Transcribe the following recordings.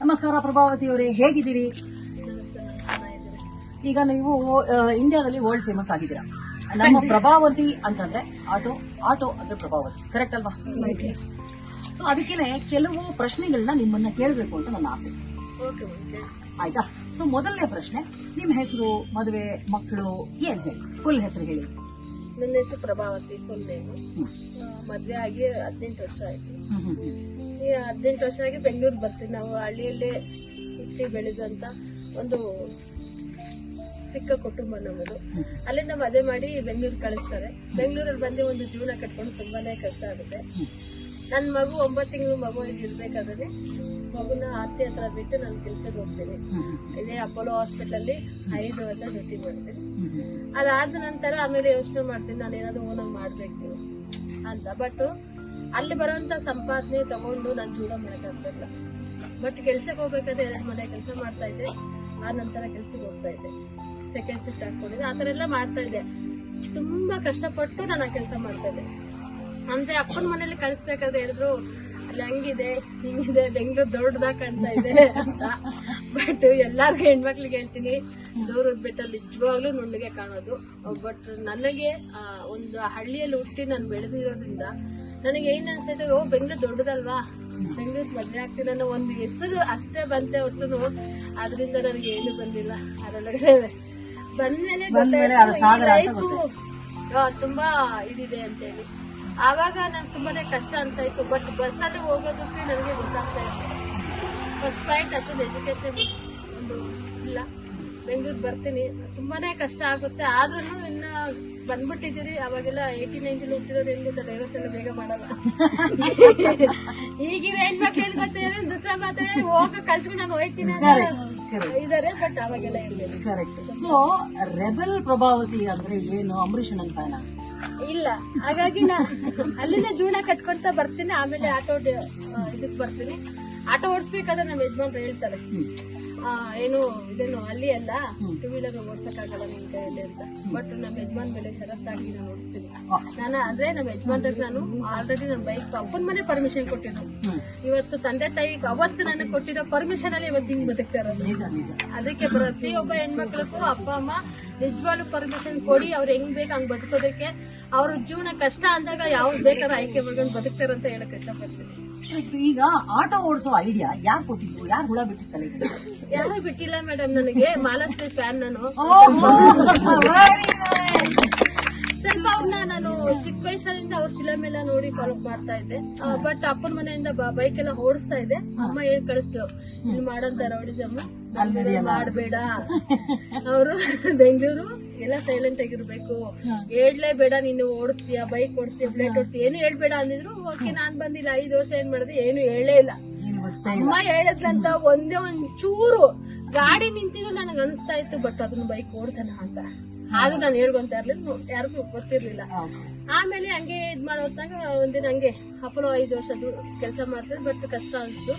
ನಮಸ್ಕಾರ ಪ್ರಭಾವತಿ ಅವರೇ, ಹೇಗಿದ್ದೀರಿ? ಈಗ ನೀವು ಇಂಡಿಯಾದಲ್ಲಿ ವರ್ಲ್ಡ್ ಫೇಮಸ್ ಆಗಿದ್ದೀರಾ. ನಮ್ಮ ಪ್ರಭಾವತಿ ಅಂತಂದ್ರೆ ಆಟೋ ಅಂದ್ರೆ ಪ್ರಭಾವತಿ, ಕರೆಕ್ಟ್ ಅಲ್ವಾ? ಸೊ ಅದಕ್ಕೇನೆ ಕೆಲವು ಪ್ರಶ್ನೆಗಳನ್ನ ನಿಮ್ಮನ್ನ ಕೇಳಬೇಕು ಅಂತ ನನ್ನ ಆಸೆ. ಆಯ್ತಾ? ಸೊ ಮೊದಲನೇ ಪ್ರಶ್ನೆ, ನಿಮ್ಮ ಹೆಸರು, ಮದುವೆ, ಮಕ್ಕಳು ಏನ್ ಹೇಳಿ, ಫುಲ್ ಹೆಸರು ಹೇಳಿ. ನನ್ನ ಹೆಸರು ಪ್ರಭಾವತಿ, ಫುಲ್ ನೇಮು. ಮದ್ವೆ ಆಗಿ 18 ವರ್ಷ ಆಯ್ತು. ಈ 18 ವರ್ಷ ಆಗಿ ಬೆಂಗಳೂರು ಬರ್ತೀವಿ. ನಾವು ಹಳ್ಳಿಯಲ್ಲೇ ಹುಟ್ಟಿ ಬೆಳೆದಂತ ಒಂದು ಚಿಕ್ಕ ಕುಟುಂಬ ನಮ್ಮದು. ಅಲ್ಲಿಂದ ಮದುವೆ ಮಾಡಿ ಬೆಂಗಳೂರು ಕಳಿಸ್ತಾರೆ. ಬೆಂಗಳೂರಲ್ಲಿ ಬಂದು ಒಂದು ಜೀವನ ಕಟ್ಕೊಂಡು ತುಂಬಾನೇ ಕಷ್ಟ ಆಗುತ್ತೆ. ನನ್ನ ಮಗು 9 ತಿಂಗಳು ಮಗು ಇಲ್ಲಿ ಇರ್ಬೇಕಾದ್ರೆ ಮಗುನ ಅತ್ತೆ ಹತ್ರ ಬಿಟ್ಟು ನಾನು ಕೆಲ್ಸಕ್ಕೆ ಹೋಗ್ತೀನಿ. ಇದೇ ಅಪೋಲೋ ಹಾಸ್ಪಿಟಲ್ ಅಲ್ಲಿ 5 ವರ್ಷ ಡ್ಯೂಟಿ ಮಾಡ್ತೀನಿ. ಅದಾದ ನಂತರ ಆಮೇಲೆ ಯೋಚನೆ ಮಾಡ್ತೀನಿ, ನಾನು ಏನಾದ್ರು ಓನಾಗಿ ಮಾಡ್ಬೇಕು ಅಂತ. ಬಟ್ ಅಲ್ಲಿ ಬರುವಂತ ಸಂಪಾದನೆ ತಗೊಂಡು ನಾನು ಜೀವನ ಮಾಡಕ್ಕಾಗ್ತಿಲ್ಲ. ಬಟ್ ಕೆಲ್ಸಕ್ಕೆ ಹೋಗ್ಬೇಕಾದ್ರೆ 2 ಮನೆ ಕೆಲಸ ಮಾಡ್ತಾ ಇದ್ದೆ. ಆ ನಂತರ ಕೆಲ್ಸಕ್ಕೆ ಹೋಗ್ತಾ ಇದ್ದೆ, ಸೆಕೆಂಡ್ ಶಿಫ್ಟ್ ಹಾಕೊಂಡಿದ್ದೆ. ಆತರ ಎಲ್ಲ ಮಾಡ್ತಾ ಇದ್ದೆ. ತುಂಬಾ ಕಷ್ಟಪಟ್ಟು ನಾನು ಆ ಕೆಲಸ ಮಾಡ್ತಾ ಇದ್ದೆ. ಅಂದ್ರೆ ಅಪ್ಪನ ಮನೇಲಿ ಕಳಿಸ್ಬೇಕಾದ್ರೆ ಹೇಳಿದ್ರು, ಅಲ್ಲಿ ಹಂಗಿದೆ ಹಿಂಗಿದೆ, ಬೆಂಗಳೂರು ದೊಡ್ಡದಾಗ ಕಾಣ್ತಾ ಇದೆ ಅಂತ. ಬಟ್ ಎಲ್ಲಾರ್ಗು ಹೆಣ್ಮಕ್ಳಿಗೆ ಹೇಳ್ತೀನಿ, ದೂರದ ಬೆಟ್ಟಲ್ಲಿ ನಿಜವಾಗ್ಲೂ ನುಣ್ಣಗೆ ಕಾಣೋದು. ಬಟ್ ನನಗೆ ಒಂದು ಹಳ್ಳಿಯಲ್ಲಿ ಹುಟ್ಟಿ ನಾನು ಬೆಳೆದಿರೋದ್ರಿಂದ ನನಗೆ ಏನ್ ಅನ್ಸೈತೆ, ಬೆಂಗಳೂರು ದೊಡ್ಡದಲ್ವಾ, ಬೆಂಗಳೂರು ಮದ್ವೆ ಆಗ್ತೀನಿ ಅನ್ನೋ ಒಂದು ಹೆಸರು ಅಷ್ಟೇ ಬಂತೆ ಹೊರತು ಅದರಿಂದ ನನಗೆ ಏನು ಬಂದಿಲ್ಲ. ಅದರೊಳಗಡೆ ಬಂದ್ಮೇಲೆ ಲೈಫು ತುಂಬಾ ಇದಿದೆ ಅಂತ ಹೇಳಿ ಆವಾಗ ನನ್ ತುಂಬಾನೇ ಕಷ್ಟ ಅಂತ ಇತ್ತು. ಬಟ್ ಬಸ್ಸಲ್ಲಿ ಹೋಗೋದಕ್ಕೆ ನನಗೆ ಗೊತ್ತಾಗ್ತಾ ಇತ್ತು. ಫಸ್ಟ್ ಪಾಯಿಂಟ್ ಅಷ್ಟೊಂದು ಎಜುಕೇಶನ್ ಒಂದು ಇಲ್ಲ. ಬೆಂಗಳೂರು ಬರ್ತೀನಿ, ತುಂಬಾನೇ ಕಷ್ಟ ಆಗುತ್ತೆ. ಆದ್ರೂ ಇನ್ನ ಬಂದ್ಬಿಟ್ಟಿದ್ದೀರಿ. ಅವಾಗೆಲ್ಲ 80-90 ಹುಟ್ಟಿರೋರು ಏನ್ ಗೊತ್ತಾ, ಡೈವರ್ಸ್ ಎಲ್ಲ ಬೇಗ ಮಾಡಲ್ಲ. ಈಗಿನ ಹೆಣ್ಮಕ್ಳು ಏನ್ ಗೊತ್ತಿದ್ರೆ ದೂಸರಾ ಮಾತಾಡಿ ಹೋಗ ಕಳ್ಸ್ಕೊಂಡು ನಾನು ಹೋಗ್ತೀನಿ ಇದಾರೆ. ಬಟ್ ಅವಾಗೆಲ್ಲ ಇರ್ಲಿಲ್ಲ. ಕರೆಕ್ಟ್. ಸೊ ರೆಬೆಲ್ ಪ್ರಭಾವತಿ ಅಂದ್ರೆ ಏನು, ಅಂಬರೀಷನ್ ಅಂತಾನ ಇಲ್ಲ. ಹಾಗಾಗಿ ನಾ ಅಲ್ಲಿಂದ ಜೀವನ ಕಟ್ಕೊಂತ ಬರ್ತೀನಿ. ಆಮೇಲೆ ಆಟೋ ಇದಕ್ ಬರ್ತೀನಿ. ಆಟೋ ಓಡಿಸ್ಬೇಕಾದ್ರೆ ನಮ್ಮ ಯಜಮಾನ್ರು ಹೇಳ್ತಾರೆ, ಏನು ಇದೇನು ಹಳ್ಳಿ ಅಲ್ಲ, 2 ವೀಲರ್ ಓಡ್ಸಕ್ಕಾಗಲ್ಲ ನಿನ್ ಕೈಯಲ್ಲಿ ಅಂತ. ಬಟ್ ನಮ್ಮ ಯಜಮಾನ್ ಮೇಲೆ ಷರತ್ತಾಗಿ ನಾನು ಓಡಿಸ್ತೀನಿ. ನಾನು ಅಂದ್ರೆ ನಮ್ಮ ಯಜಮಾನ್ರಿಗೆ ನಾನು ಆಲ್ರೆಡಿ ನನ್ನ ಬೈಕ್ ಅಪ್ಪನ ಮನೆ ಪರ್ಮಿಷನ್ ಕೊಟ್ಟಿದ್ದು. ಇವತ್ತು ತಂದೆ ತಾಯಿ ಅವತ್ತು ನನಗೆ ಕೊಟ್ಟಿರೋ ಪರ್ಮಿಷನ್ ಅಲ್ಲಿ ಇವತ್ತು ಹಿಂಗ್ ಬದುಕ್ತಾ ಇರೋದು. ಅದಕ್ಕೆ ಪ್ರತಿಯೊಬ್ಬ ಹೆಣ್ಮಕ್ಳಿಗೂ ಅಪ್ಪ ಅಮ್ಮ ನಿಜವಾಗ್ಲೂ ಪರ್ಮಿಷನ್ ಕೊಡಿ. ಅವ್ರು ಹೆಂಗ್ ಬೇಕು ಹಂಗ್ ಬದುಕೋದಕ್ಕೆ. ಅವ್ರ ಜೀವನ ಕಷ್ಟ ಅಂದಾಗ ಯಾವ್ದು ಬೇಕಾದ್ರೂ ಆಯ್ಕೆ ಮಾಡ್ಕೊಂಡು ಬದುಕ್ತಾರಂತ ಹೇಳಕ್ ಇಷ್ಟಪಡ್ತೀನಿ. ಈಗ ಆಟೋ ಓಡಿಸೋ ಐಡಿಯಾ ಯಾರು ಕೊಟ್ಟಿದ್ರು, ಯಾರು ಹುಳ ಬಿಟ್ಟಿತ್ತಲ್ಲ? ಯಾರು ಬಿಟ್ಟಿಲ್ಲ ಮೇಡಮ್, ನನಗೆ ಮಾಲಾಶ್ರೀ ಫ್ಯಾನ್ ನಾನು. ಸ್ವಲ್ಪ ಅವ್ರನ್ನ ನಾನು ಚಿಕ್ಕ ವಯಸ್ಸಿನಿಂದ ಅವ್ರ ಫಿಲಮ್ ಎಲ್ಲ ನೋಡಿ ಫಾಲೋ ಮಾಡ್ತಾ ಇದ್ದೆ. ಬಟ್ ಅಪ್ಪನ ಮನೆಯಿಂದ ಬೈಕ್ ಎಲ್ಲ ಓಡಿಸ್ತಾ ಇದ್ದೆ. ಅಮ್ಮ ಹೇಳಿ ಕಳಿಸ್ರು, ಇಲ್ಲಿ ಮಾಡಂತ ರೌಡಿಸಮ್ ಮಾಡ್ಬೇಡ, ಅವರು ಬೆಂಗಳೂರು ಎಲ್ಲ ಸೈಲೆಂಟ್ ಆಗಿರ್ಬೇಕು, ಹೇಳ್ಲೇಬೇಡ, ನೀನು ಓಡಿಸ್ತೀಯ, ಬೈಕ್ ಓಡಿಸ್ತೀಯ, ಬ್ಲೇಡ್ ಓಡಿಸ್ತೀಯ, ಏನು ಹೇಳ್ಬೇಡ ಅಂದಿದ್ರು. ಓಕೆ, ನಾನ್ ಬಂದಿಲ್ಲ 5 ವರ್ಷ ಏನ್ ಮಾಡಿದೆ, ಏನು ಹೇಳೇ ಇಲ್ಲ. ಅಮ್ಮ ಹೇಳಿದ್ಲಂತ ಒಂದೇ ಒಂದ್ ಚೂರು ಗಾಡಿ ನಿಂತಿದ್ರು ನನಗೆ ಅನಿಸ್ತಾ ಇತ್ತು, ಬಟ್ ಅದನ್ನ ಬೈಕ್ ಓಡ್ಸೋಣ ಅಂತ. ಆದ್ರೂ ನಾನು ಹೇಳ್ಕೊಂತ ಇರ್ಲಿಲ್ಲ, ಯಾರಿಗೂ ಗೊತ್ತಿರ್ಲಿಲ್ಲ. ಆಮೇಲೆ ಹಂಗೆ ಇದ್ ಮಾಡೋತ್ತಾಗ ಒಂದಿನ ಹಂಗೆ ಅಪೋಲೋ 5 ವರ್ಷ ಕೆಲಸ ಮಾಡ್ತಿದ್ದೆ. ಬಟ್ ಕಷ್ಟ ಅನ್ಸ್ತು.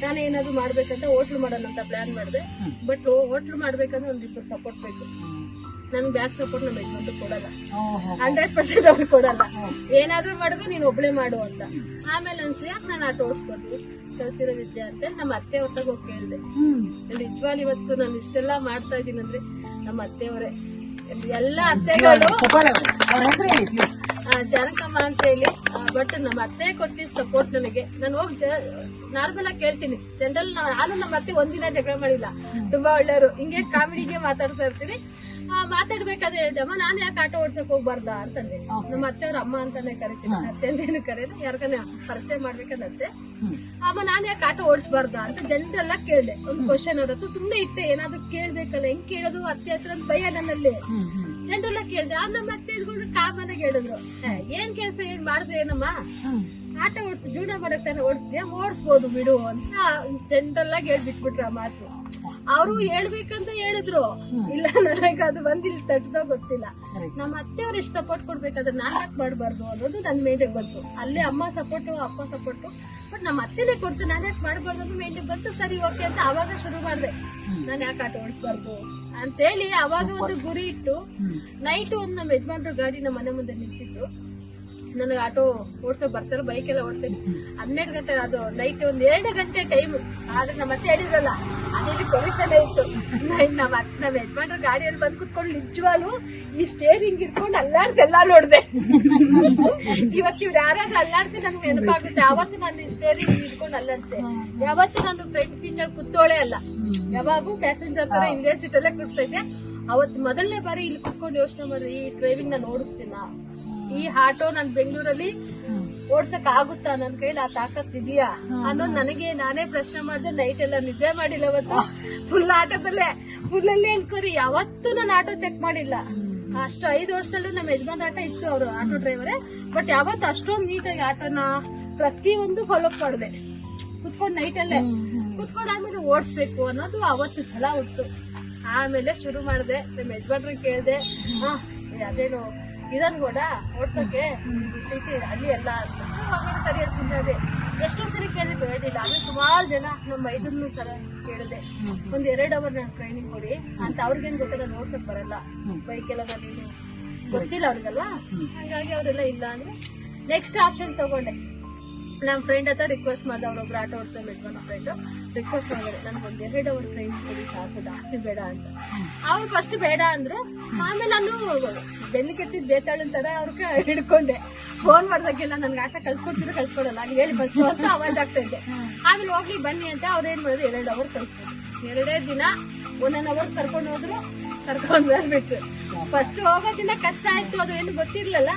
ನಾನು ಏನಾದ್ರು ಮಾಡ್ಬೇಕಂತ ಹೋಟ್ಲು ಮಾಡೋಣ ಅಂತ ಪ್ಲಾನ್ ಮಾಡಿದೆ. ಬಟ್ ಹೋಟ್ಲು ಮಾಡ್ಬೇಕಂದ್ರೆ 1-2 ಸಪೋರ್ಟ್ ಬೇಕು. ನನ್ ಬ್ಯಾಕ್ ಸಪೋರ್ಟ್ ನಮ್ಮ ಯಜಮಾನ್ರು ಕೊಡಲ್ಲ, 100% ಅವ್ರು ಕೊಡಲ್ಲ. ಏನಾದ್ರು ಮಾಡಿದ್ರು ನೀನ್ ಒಬ್ಳೆ ಮಾಡು ಅಂತ. ಆಮೇಲೆ ಅನ್ಸಿ ಯಾಕೆ ನಾನು ಆಟೋ ಓಡಿಸ್ಬಾರ್ದು, ಕಲ್ತಿರೋ ವಿದ್ಯೆ ಅಂತ ನಮ್ಮ ಅತ್ತೆ ಹೊತ್ತಾಗ ಹೋಗಿ ಕೇಳಿದೆ. ನಿಜವಾಗ್ಲೂ ಇವತ್ತು ನಾನು ಇಷ್ಟೆಲ್ಲ ಮಾಡ್ತಾ ಇದೀನಿ ಅಂದ್ರೆ ನಮ್ಮ ಅತ್ತೆಯವರೇ. ಎಲ್ಲ ಅತ್ತೆಗಳು ಜನಕಮ್ಮ ಅಂತ ಹೇಳಿ. ಬಟ್ ನಮ್ಮ ಅತ್ತೆ ಕೊಟ್ಟಿದ್ದ ಸಪೋರ್ಟ್ ನನಗೆ. ನಾನು ಹೋಗಿ ನಾರ್ಮಲ್ ಆಗಿ ಕೇಳ್ತೀನಿ. ಜನರಲ್ ನಾನು ನಮ್ಮ ಅತ್ತೆ ಒಂದಿನ ಜಗಳ ಮಾಡಿಲ್ಲ, ತುಂಬಾ ಒಳ್ಳೆಯವರು. ಹಿಂಗೆ ಕಾಮಿಡಿಗೆ ಮಾತಾಡ್ತಾ ಇರ್ತೀನಿ. ಮಾತಾಡ್ಬೇಕಾದ್ರೆ ಹೇಳ್ದಮ್ಮ, ನಾನ್ ಯಾಕೆ ಆಟೋ ಓಡ್ಸಕ್ ಹೋಗ್ಬಾರ್ದ ಅಂತಂದೆ. ನಮ್ಮ ಅತ್ತೆಯವ್ರ ಅಮ್ಮ ಅಂತಾನೆ ಕರಿತೀನಿ, ಅತ್ತೆ ಅಂತೇನು ಕರೆಯೋದು, ಯಾರ್ಗಾನ ಪರಿಚಯ ಮಾಡ್ಬೇಕಂದ್ರೆ ಅಮ್ಮ ನಾನ್ ಯಾಕೆ ಆಟೋ ಓಡಿಸ್ಬಾರ್ದ ಅಂತ ಜನರೆಲ್ಲ ಕೇಳ್ದೆ. ಒಂದು ಕ್ವಶನ್ ಅವ್ರತ್ತು ಸುಮ್ನೆ ಇಟ್ಟೆ, ಏನಾದ್ರು ಕೇಳ್ಬೇಕಲ್ಲ, ಹೆಂಗ್ ಕೇಳೋದು ಅತ್ತೆ ಹತ್ರ ಭಯ ನನ್ನಲ್ಲಿ. ಜನರೆಲ್ಲ ಕೇಳ್ದೆ. ನಮ್ಮ ಅತ್ತೆ ಇದ್ಕೊಂಡು ಕಾಮನ್ ಆಗಿ ಹೇಳಿದ್ರು, ಏನ್ ಕೆಲ್ಸ ಏನ್ ಮಾಡಿದ್ರೆ ಏನಮ್ಮ, ಆಟೋ ಓಡಿಸಿ ಜೀವನ ಮಾಡಕ್ ತಾನೆ ಓಡಿಸ್ಬೋದು ಬಿಡು ಅಂತ ಜನರಲ್ ಆಗಿ ಹೇಳ್ಬಿಟ್ಬಿಟ್ರು ಆ ಮಾತು. ಅವರು ಹೇಳ್ಬೇಕಂತ ಹೇಳಿದ್ರು, ಇಲ್ಲ ನನಗೆ ಅದು ಬಂದಿಲ್ಲ ತಟ್ಟದೋ ಗೊತ್ತಿಲ್ಲ. ನಮ್ಮ ಅತ್ತೆಯವ್ರು ಎಷ್ಟು ಸಪೋರ್ಟ್ ಕೊಡ್ಬೇಕಾದ್ರೆ ನಾನ್ ಯಾಕೆ ಮಾಡಬಾರ್ದು ಅನ್ನೋದು ನನ್ ಮೇಂಟಿಗೆ ಬಂತು. ಅಲ್ಲೇ ಅಮ್ಮ ಸಪೋರ್ಟು, ಅಪ್ಪ ಸಪೋರ್ಟು, ಬಟ್ ನಮ್ಮ ಅತ್ತೆನೇ ಕೊಡ್ತು, ನಾನ್ ಯಾಕೆ ಮಾಡಬಾರ್ದು ಅನ್ನೋ ಮೇಂಟಿಗೆ ಬಂತು. ಸರಿ ಓಕೆ ಅಂತ ಅವಾಗ ಶುರು ಮಾಡಿದೆ, ನಾನ್ ಯಾಕೆ ಆಟೋ ಓಡಿಸ್ಬಾರ್ದು ಅಂತೇಳಿ. ಅವಾಗ ಒಂದು ಗುರಿ ಇಟ್ಟು ನೈಟ್ ಒಂದು ನಮ್ಮ ಯಜಮಾನ್ರು ಗಾಡಿ ನಮ್ಮ ಮನೆ ಮುಂದೆ ನಿಂತಿತ್ತು. ನನಗೆ ಆಟೋ ಓಡ್ಸಕ್ ಬರ್ತಾರೆ, ಬೈಕ್ ಎಲ್ಲ ಓಡ್ತೇನೆ. 12 ಗಂಟೆ ಅದು ನೈಟ್ 2 ಗಂಟೆ ಟೈಮ್. ಆದ್ರೆ ನಮ್ಮ ಮತ್ತೆ ಹೇಳಿದ್ರಲ್ಲ ಅದೇ ಕೊರಿತಾನೆ ಇತ್ತು. ನಮ್ಮ ಯಜಮಾನ್ರ ಗಾಡಿಯಲ್ಲಿ ಬಂದು ಕುತ್ಕೊಂಡು ನಿಜವಾಗ್ಲು ಈ ಸ್ಟೇರಿಂಗ್ ಇಟ್ಕೊಂಡು ಅಲ್ಲಾಡ್ಸಿ ಎಲ್ಲಾ ನೋಡ್ದೆ. ಇವತ್ತು ಇವ್ರು ಯಾರಾದ್ರೂ ಅಲ್ಲಾಡ್ಸಿ ನನ್ಗೆ ನೆನಪಾಗುತ್ತೆ. ಯಾವತ್ತು ನಾನು ಸ್ಟೇರಿಂಗ್ ಇಟ್ಕೊಂಡು ಅಲ್ಲಾಡ್ತೆ. ಯಾವತ್ತು ನಾನು ಫ್ರಂಟ್ ಸೀಟ್ ಅಲ್ಲಿ ಕುತ್ತೋಳೆ ಅಲ್ಲ, ಯಾವಾಗೂ ಪ್ಯಾಸೆಂಜರ್ ತರ ಹಿಂದೆ ಸೀಟ್ ಅಲ್ಲೇ ಕೂರ್ತೈತೆ. ಅವತ್ತು ಮೊದಲನೇ ಬಾರಿ ಇಲ್ಲಿ ಕುತ್ಕೊಂಡು ಯೋಚನೆ ಮಾಡ್ರಿ, ಈ ಡ್ರೈವಿಂಗ್ ನಾನು ಓಡಿಸ್ತೀನ, ಈ ಆಟೋ ನಾನು ಬೆಂಗಳೂರಲ್ಲಿ ಓಡ್ಸಕ್ ಆಗುತ್ತಾ, ನನ್ ಕೈಲಿ ಆ ತಾಕತ್ ಇದೆಯಾ ಅನ್ನೋದು ನನಗೆ ನಾನೇ ಪ್ರಶ್ನೆ ಮಾಡಿದೆ. ನೈಟ್ ಎಲ್ಲ ನಿದ್ದೆ ಮಾಡಿಲ್ಲ ಅವತ್ತು. ಫುಲ್ ಆಟೋದಲ್ಲೇ ಫುಲ್ಲಲ್ಲಿ ಅನ್ಕೋರಿ, ಯಾವತ್ತೂ ನಾನು ಆಟೋ ಚೆಕ್ ಮಾಡಿಲ್ಲ. ಅಷ್ಟು 5 ವರ್ಷದಲ್ಲೂ ನಮ್ಮ ಯಜಮಾನ್ ಆಟೋ ಇತ್ತು, ಅವರು ಆಟೋ ಡ್ರೈವರೇ. ಬಟ್ ಯಾವತ್ತು ಅಷ್ಟೊಂದು ನೀಟಾಗಿ ಆಟೋನ ಪ್ರತಿಯೊಂದು ಫಾಲೋ ಮಾಡಿದೆ. ಕುತ್ಕೊಂಡು ನೈಟ್ ಅಲ್ಲೇ ಕುತ್ಕೊಂಡು ಆಮೇಲೆ ಓಡಿಸ್ಬೇಕು ಅನ್ನೋದು ಅವತ್ತು ಛಲ ಉಂಟು. ಆಮೇಲೆ ಶುರು ಮಾಡಿದೆ. ನಮ್ಮ ಯಜಮಾನ್ರ ಕೇಳಿದೆ, ಅದೇನು ಇದನ್ ಕೂಡ ಓಡ್ಸಕ್ಕೆ ಸಿಟಿ ಹಳ್ಳಿ ಎಲ್ಲ ಕರಿಯೋದು ಸುಮ್ಮನೆ. ಎಷ್ಟೋ ಸರಿ ಕೇಳಿದ್ರೆ ಹೇಳಿಲ್ಲ. ಆಮೇಲೆ ಸುಮಾರು ಜನ ನಮ್ಮ ಇದನ್ನು ತರ ಕೇಳಿದೆ, ಒಂದ್ 2 ಅವರ್ ನಾನು ಟ್ರೈನಿಂಗ್ ಕೊಡಿ ಅಂತ. ಅವ್ರಿಗೇನ್ ಗೊತ್ತಿಲ್ಲ, ನಾನು ಓಡ್ಸಕ್ ಬರಲ್ಲ, ಬೈಕ್ ಎಲ್ಲ ನಾನು ಗೊತ್ತಿಲ್ಲ ಅವ್ರಿಗೆಲ್ಲ. ಹಾಗಾಗಿ ಅವರೆಲ್ಲ ಇಲ್ಲ ಅಂದ್ರೆ ನೆಕ್ಸ್ಟ್ ಆಪ್ಷನ್ ತಗೊಂಡೆ. ನಮ್ಮ ಫ್ರೆಂಡ್ ಹತ್ರ ರಿಕ್ವೆಸ್ಟ್ ಮಾಡಿದೆ, ಅವ್ರೊಬ್ರು ಆಟೋ ಓಡ್ತಾರೆ ಯಜಮಾನ್ ಫ್ರೆಂಡ್ ರಿಕ್ವೆಸ್ಟ್ ಮಾಡಿದ್ರೆ ನನ್ಗೊಂದ್ 2 ಅವರ್ ಟ್ರೈನಿಂಗ್ ಕೊಡಿ ಸಾಕು, ಜಾಸ್ತಿ ಬೇಡ ಅಂತ. ಅವ್ರು ಫಸ್ಟ್ ಬೇಡ ಅಂದ್ರು. ಆಮೇಲೆ ನಾನು ಬೆನ್ನಿಗೆತ್ತಿದ್ ಬೇತಾಳನ್ ತರ ಅವ್ರಿಗೆ ಹಿಡ್ಕೊಂಡೆ. ಫೋನ್ ಮಾಡ್ದಾಗೆಲ್ಲ ನನ್ಗೆ ಆಟ ಕಳ್ಸ್ಕೊಡಲ್ಲ ಅಲ್ಲಿ ಹೇಳಿ ಫಸ್ಟ್ ಅಂತ ಅವಾಜ್ ಆಗ್ತಾ ಇದ್ದೆ. ಆಮೇಲೆ ಹೋಗ್ಲಿ ಬನ್ನಿ ಅಂತ ಅವ್ರು ಏನ್ ಮಾಡಿದ್ರು, 2 ಅವರ್ ಕಳ್ಸ್ಕೊಂಡು 2 ದಿನ 1 ಅವರ್ ಕರ್ಕೊಂಡು ಹೋದ್ರು. ಕರ್ಕೊಂಡ್ ಬರ್ಬಿಟ್ರು. ಫಸ್ಟ್ ಹೋಗೋ ದಿನ ಕಷ್ಟ ಆಯ್ತು, ಅದು ಏನು ಗೊತ್ತಿರ್ಲಿಲ್ಲ.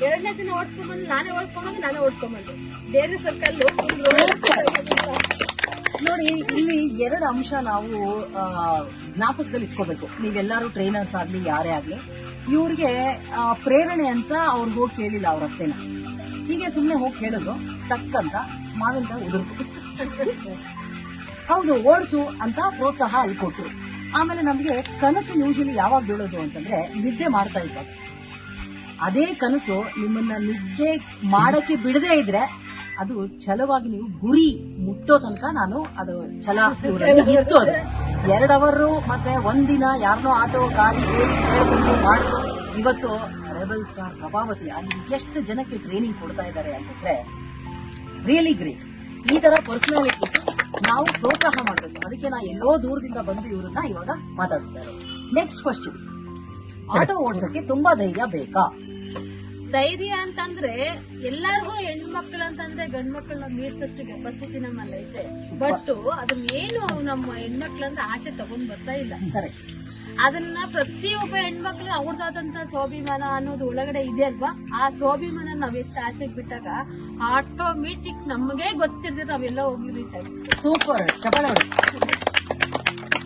2ನೇ ದಿನ ಓಡಿಸ್ಕೊಂಡ್ಬಂದು ನಾನೇ ಓಡಿಸ್ಕೊಂಡ್ಬಂದೆ. ಬೇರೆ ಸರ್ಕಲ್ ನೋಡಿ, ಇಲ್ಲಿ 2 ಅಂಶ ನಾವು ಜ್ಞಾಪಕದಲ್ಲಿ ಇಟ್ಕೋಬೇಕು. ನೀವೆಲ್ಲರೂ ಟ್ರೈನರ್ಸ್ ಆಗ್ಲಿ ಯಾರೇ ಆಗ್ಲಿ, ಇವ್ರಿಗೆ ಪ್ರೇರಣೆ ಅಂತ ಅವ್ರಿಗೆ ಹೋಗಿ ಕೇಳಿಲ್ಲ ಅವ್ರ ಅತ್ತೆನ. ಹೀಗೆ ಸುಮ್ನೆ ಹೋಗಿ ಕೇಳಿದ್ರು, ತಕ್ಕಂತ ಮಾವಿನಕಾಯಿ ಉದುರ್ತು. ಹೌದು ಓಡಿಸು ಅಂತ ಪ್ರೋತ್ಸಾಹ ಅಲ್ಲಿ ಕೊಟ್ಟರು. ಆಮೇಲೆ ನಮ್ಗೆ ಕನಸು ಯೂಶಲಿ ಯಾವಾಗ ಬೀಳೋದು ಅಂತಂದ್ರೆ ನಿದ್ದೆ ಮಾಡ್ತಾ ಇದ್ದಾಗ. ಅದೇ ಕನಸು ನಿಮ್ಮನ್ನ ನಿದ್ದೆ ಮಾಡಕ್ಕೆ ಬಿಡದೇ ಇದ್ರೆ ಅದು ಛಲವಾಗಿ ನೀವು ಗುರಿ ಮುಟ್ಟೋ ತನಕ ನಾನು ಅದು ಛಲ ಇತ್ತು. ಅದು 2 ಅವರ್ ಮತ್ತೆ 1 ದಿನ ಯಾರನ್ನೋ ಆಟೋ ಗಾಡಿ ಹೇಳ್ಕೊಂಡು ಮಾಡಿ ಇವತ್ತು ರೆಬಲ್ ಸ್ಟಾರ್ ಪ್ರಭಾವತಿ ಅಲ್ಲಿ ಎಷ್ಟು ಜನಕ್ಕೆ ಟ್ರೈನಿಂಗ್ ಕೊಡ್ತಾ ಇದ್ದಾರೆ ಅಂತಂದ್ರೆ ರಿಯಲಿ ಗ್ರೇಟ್. ಈ ತರ ಪರ್ಸನಾಲಿಟೀಸ್ ನಾವು ಪ್ರೋತ್ಸಾಹ ಮಾಡಬೇಕು. ಅದಕ್ಕೆ ನಾ ಎಲ್ಲೋ ದೂರದಿಂದ ಬಂದು ಇವ್ರನ್ನ ಇವಾಗ ಮಾತಾಡಿಸ್ತಾ ಇರೋದು. ನೆಕ್ಸ್ಟ್ ಕ್ವಶನ್, ಆಟೋ ಓಡಿಸಕ್ಕೆ ತುಂಬಾ ಧೈರ್ಯ ಬೇಕಾ? ಧೈರ್ಯ ಅಂತಂದ್ರೆ ಎಲ್ಲಾರ್ಗೂ ಹೆಣ್ಮಕ್ಳು ಅಂತಂದ್ರೆ ಗಂಡ್ ಮಕ್ಳನ್ನ ಮೀರ್ಸಷ್ಟು ಕೆಪಾಸಿಟಿ ನಮ್ಮಲ್ಲಿ ಐತೆ. ಬಟ್ ಅದನ್ನೇನು ನಮ್ಮ ಹೆಣ್ಮಕ್ಳು ಅಂದ್ರೆ ಆಚೆ ತಗೊಂಡ್ ಬರ್ತಾ ಇಲ್ಲ. ಅದನ್ನ ಪ್ರತಿಯೊಬ್ಬ ಹೆಣ್ಮಕ್ಳು ಅವ್ರದಾದಂತ ಸ್ವಾಭಿಮಾನ ಅನ್ನೋದು ಒಳಗಡೆ ಇದೆ ಅಲ್ವಾ, ಆ ಸ್ವಾಭಿಮಾನ ನಾವ್ ಎಷ್ಟು ಆಚೆಗೆ ಬಿಟ್ಟಾಗ ಆಟೋಮೆಟಿಕ್ ನಮ್ಗೆ ಗೊತ್ತಿದ್ರೆ ನಾವೆಲ್ಲ ಹೋಗಿ ರೀಚ್ ಆಗುತ್ತೆ. ಸೂಪರ್ ಚಪಲ.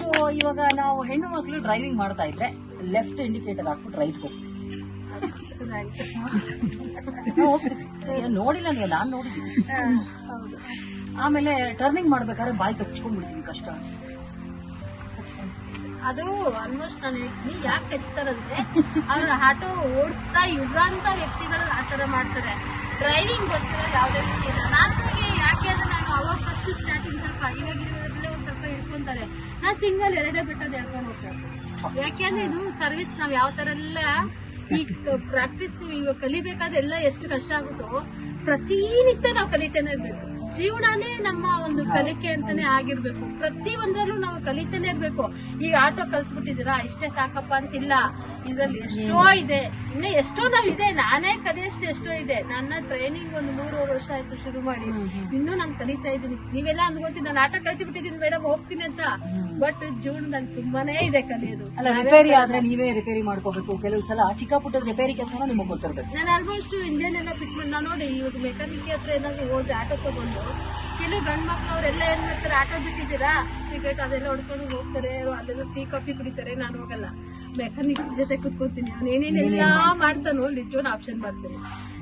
ಸೊ ಇವಾಗ ನಾವು ಹೆಣ್ಣು ಮಕ್ಳು ಡ್ರೈವಿಂಗ್ ಮಾಡ್ತಾ ಇದ್ರೆ ಲೆಫ್ಟ್ ಇಂಡಿಕೇಟರ್ ಹಾಕ್ಬಿಟ್ಟು ರೈಟ್ ಹೋಗ್ತೀವಿ. ನೋಡಿಲ್ಲ ನೀವು, ನಾನ್ ನೋಡಿದ್ದೀನಿ. ಆಮೇಲೆ ಟರ್ನಿಂಗ್ ಮಾಡ್ಬೇಕಾದ್ರೆ ಬಾಯಿ ಕಚ್ಕೊಂಡ್ಬಿಡ್ತೀವಿ, ಕಷ್ಟ. ಅದು ಆಲ್ಮೋಸ್ಟ್ ನಾನು ಹೇಳ್ತೀನಿ ಯಾಕೆ ಕಚ್ತಾರಂದ್ರೆ ಅವ್ರ ಆಟೋ ಓಡಿಸ್ತಾ ಇರೋಂತ ವ್ಯಕ್ತಿಗಳು ಆತರ ಮಾಡ್ತಾರೆ. ಡ್ರೈವಿಂಗ್ ಗೊತ್ತಿರೋ ಯಾವ್ದೇ ವ್ಯಕ್ತಿ ಇಲ್ಲ. ನನಗೆ ಯಾಕೆ ಅಂದ್ರೆ ನಾನು ಅವಾಗ ಫಸ್ಟ್ ಸ್ಟಾರ್ಟಿಂಗ್ ಸ್ವಲ್ಪ ಇವಾಗ ಒಂದ್ ಸ್ವಲ್ಪ ಹಿಡ್ಕೊಂತಾರೆ. ನಾ ಸಿಂಗಲ್ 2 ಬಿಟ್ಟದ್ದು ಹೇಳ್ಕೊಂಡು ಹೋಗ್ತಾರೆ. ಯಾಕೆಂದ್ರೆ ಇದು ಸರ್ವಿಸ್ ನಾವ್ ಯಾವ ತರ ಎಲ್ಲ ಈಗ ಪ್ರಾಕ್ಟೀಸ್ ನೀವು ಇವಾಗ ಕಲಿಬೇಕಾದ್ರೆ ಎಲ್ಲ ಎಷ್ಟು ಕಷ್ಟ ಆಗುತ್ತೋ ಪ್ರತಿನಿತ್ಯ ನಾವು ಕಲಿತೇನೆ ಇರ್ಬೇಕು. ಜೀವನನೇ ನಮ್ಮ ಒಂದು ಕಲಿಕೆ ಅಂತಾನೆ ಆಗಿರ್ಬೇಕು. ಪ್ರತಿ ಒಂದ್ರಲ್ಲೂ ನಾವು ಕಲಿತೇನೆ ಇರ್ಬೇಕು. ಈಗ ಆಟೋ ಕಲ್ತ್ಬಿಟ್ಟಿದ್ದೀರಾ ಇಷ್ಟೇ ಸಾಕಪ್ಪ ಅಂತಿಲ್ಲ, ಇದ್ರಲ್ಲಿ ಎಷ್ಟೋ ಇದೆ, ಇನ್ನ ಎಷ್ಟೋ ನಾವಿದೆ. ನಾನೇ ಕಲಿಯಷ್ಟು ಎಷ್ಟೋ ಇದೆ. ನನ್ನ ಟ್ರೈನಿಂಗ್ ಒಂದು 3 ವರ್ಷ ಆಯ್ತು ಶುರು ಮಾಡಿ, ಇನ್ನೂ ನಾನು ಕಲಿತಾ ಇದ್ದೀನಿ. ನೀವೆಲ್ಲ ಅನ್ಕೋತೀನಿ ನಾನು ಆಟೋ ಕಲ್ತಿ ಬಿಟ್ಟಿದ್ದೀನಿ ಮೇಡಮ್ ಹೋಗ್ತೀನಿ ಅಂತ. ಬಟ್ ಜೀವನದಲ್ಲಿ ತುಂಬಾನೇ ಇದೆ ಕಲಿಯೋದು. ಅಲ್ಲ, ರಿಪೇರಿ ಆದ್ರೆ ನೀವೇ ರಿಪೇರಿ ಮಾಡ್ಕೋಬೇಕು. ಕೆಲವು ಸಲ ಚಿಕ್ಕ ಪುಟ್ಟದ ರಿಪೇರಿ ಕೆಲಸನ ನಿಮಗೆ ಗೊತ್ತಿರ್ಬೇಕು. ನಾನು ಆಲ್ಮೋಸ್ಟ್ ಇಂಡಿಯನ್ ಎಲ್ಲ ಫಿಟ್ ಮಾಡಿ ನಾನು ನೋಡಿ ಇವಾಗ ಮೆಕ್ಯಾನಿಕ್ ಹತ್ರ ಏನಾದ್ರು ಹೋದ್ರೆ ಆಟೋ ತಗೊಂಡು ಕೆಲವು ಗಂಡ್ ಮಕ್ಳು ಅವರೆಲ್ಲ ಏನ್ ಮಾಡ್ತಾರೆ, ಆಟೋ ಬಿಟ್ಟಿದ್ದೀರಾ ಸಿಗರೇಟ್ ಅದೆಲ್ಲ ಹೊಡ್ಕೊಂಡು ಹೋಗ್ತಾರೆ, ಅದೆಲ್ಲ ಟೀ ಕಾಫಿ ಕುಡಿತಾರೆ. ನಾನು ಹೋಗಲ್ಲ, ಮೆಕ್ಯಾನಿಕ್ ಜೊತೆ ಕುತ್ಕೊತೀನಿ. ಅವ್ನು ಏನೇನೆಲ್ಲಾ ಮಾಡ್ತಾನೋ ನಿಜವಾದ ಆಪ್ಷನ್ ಮಾಡ್ತೀನಿ.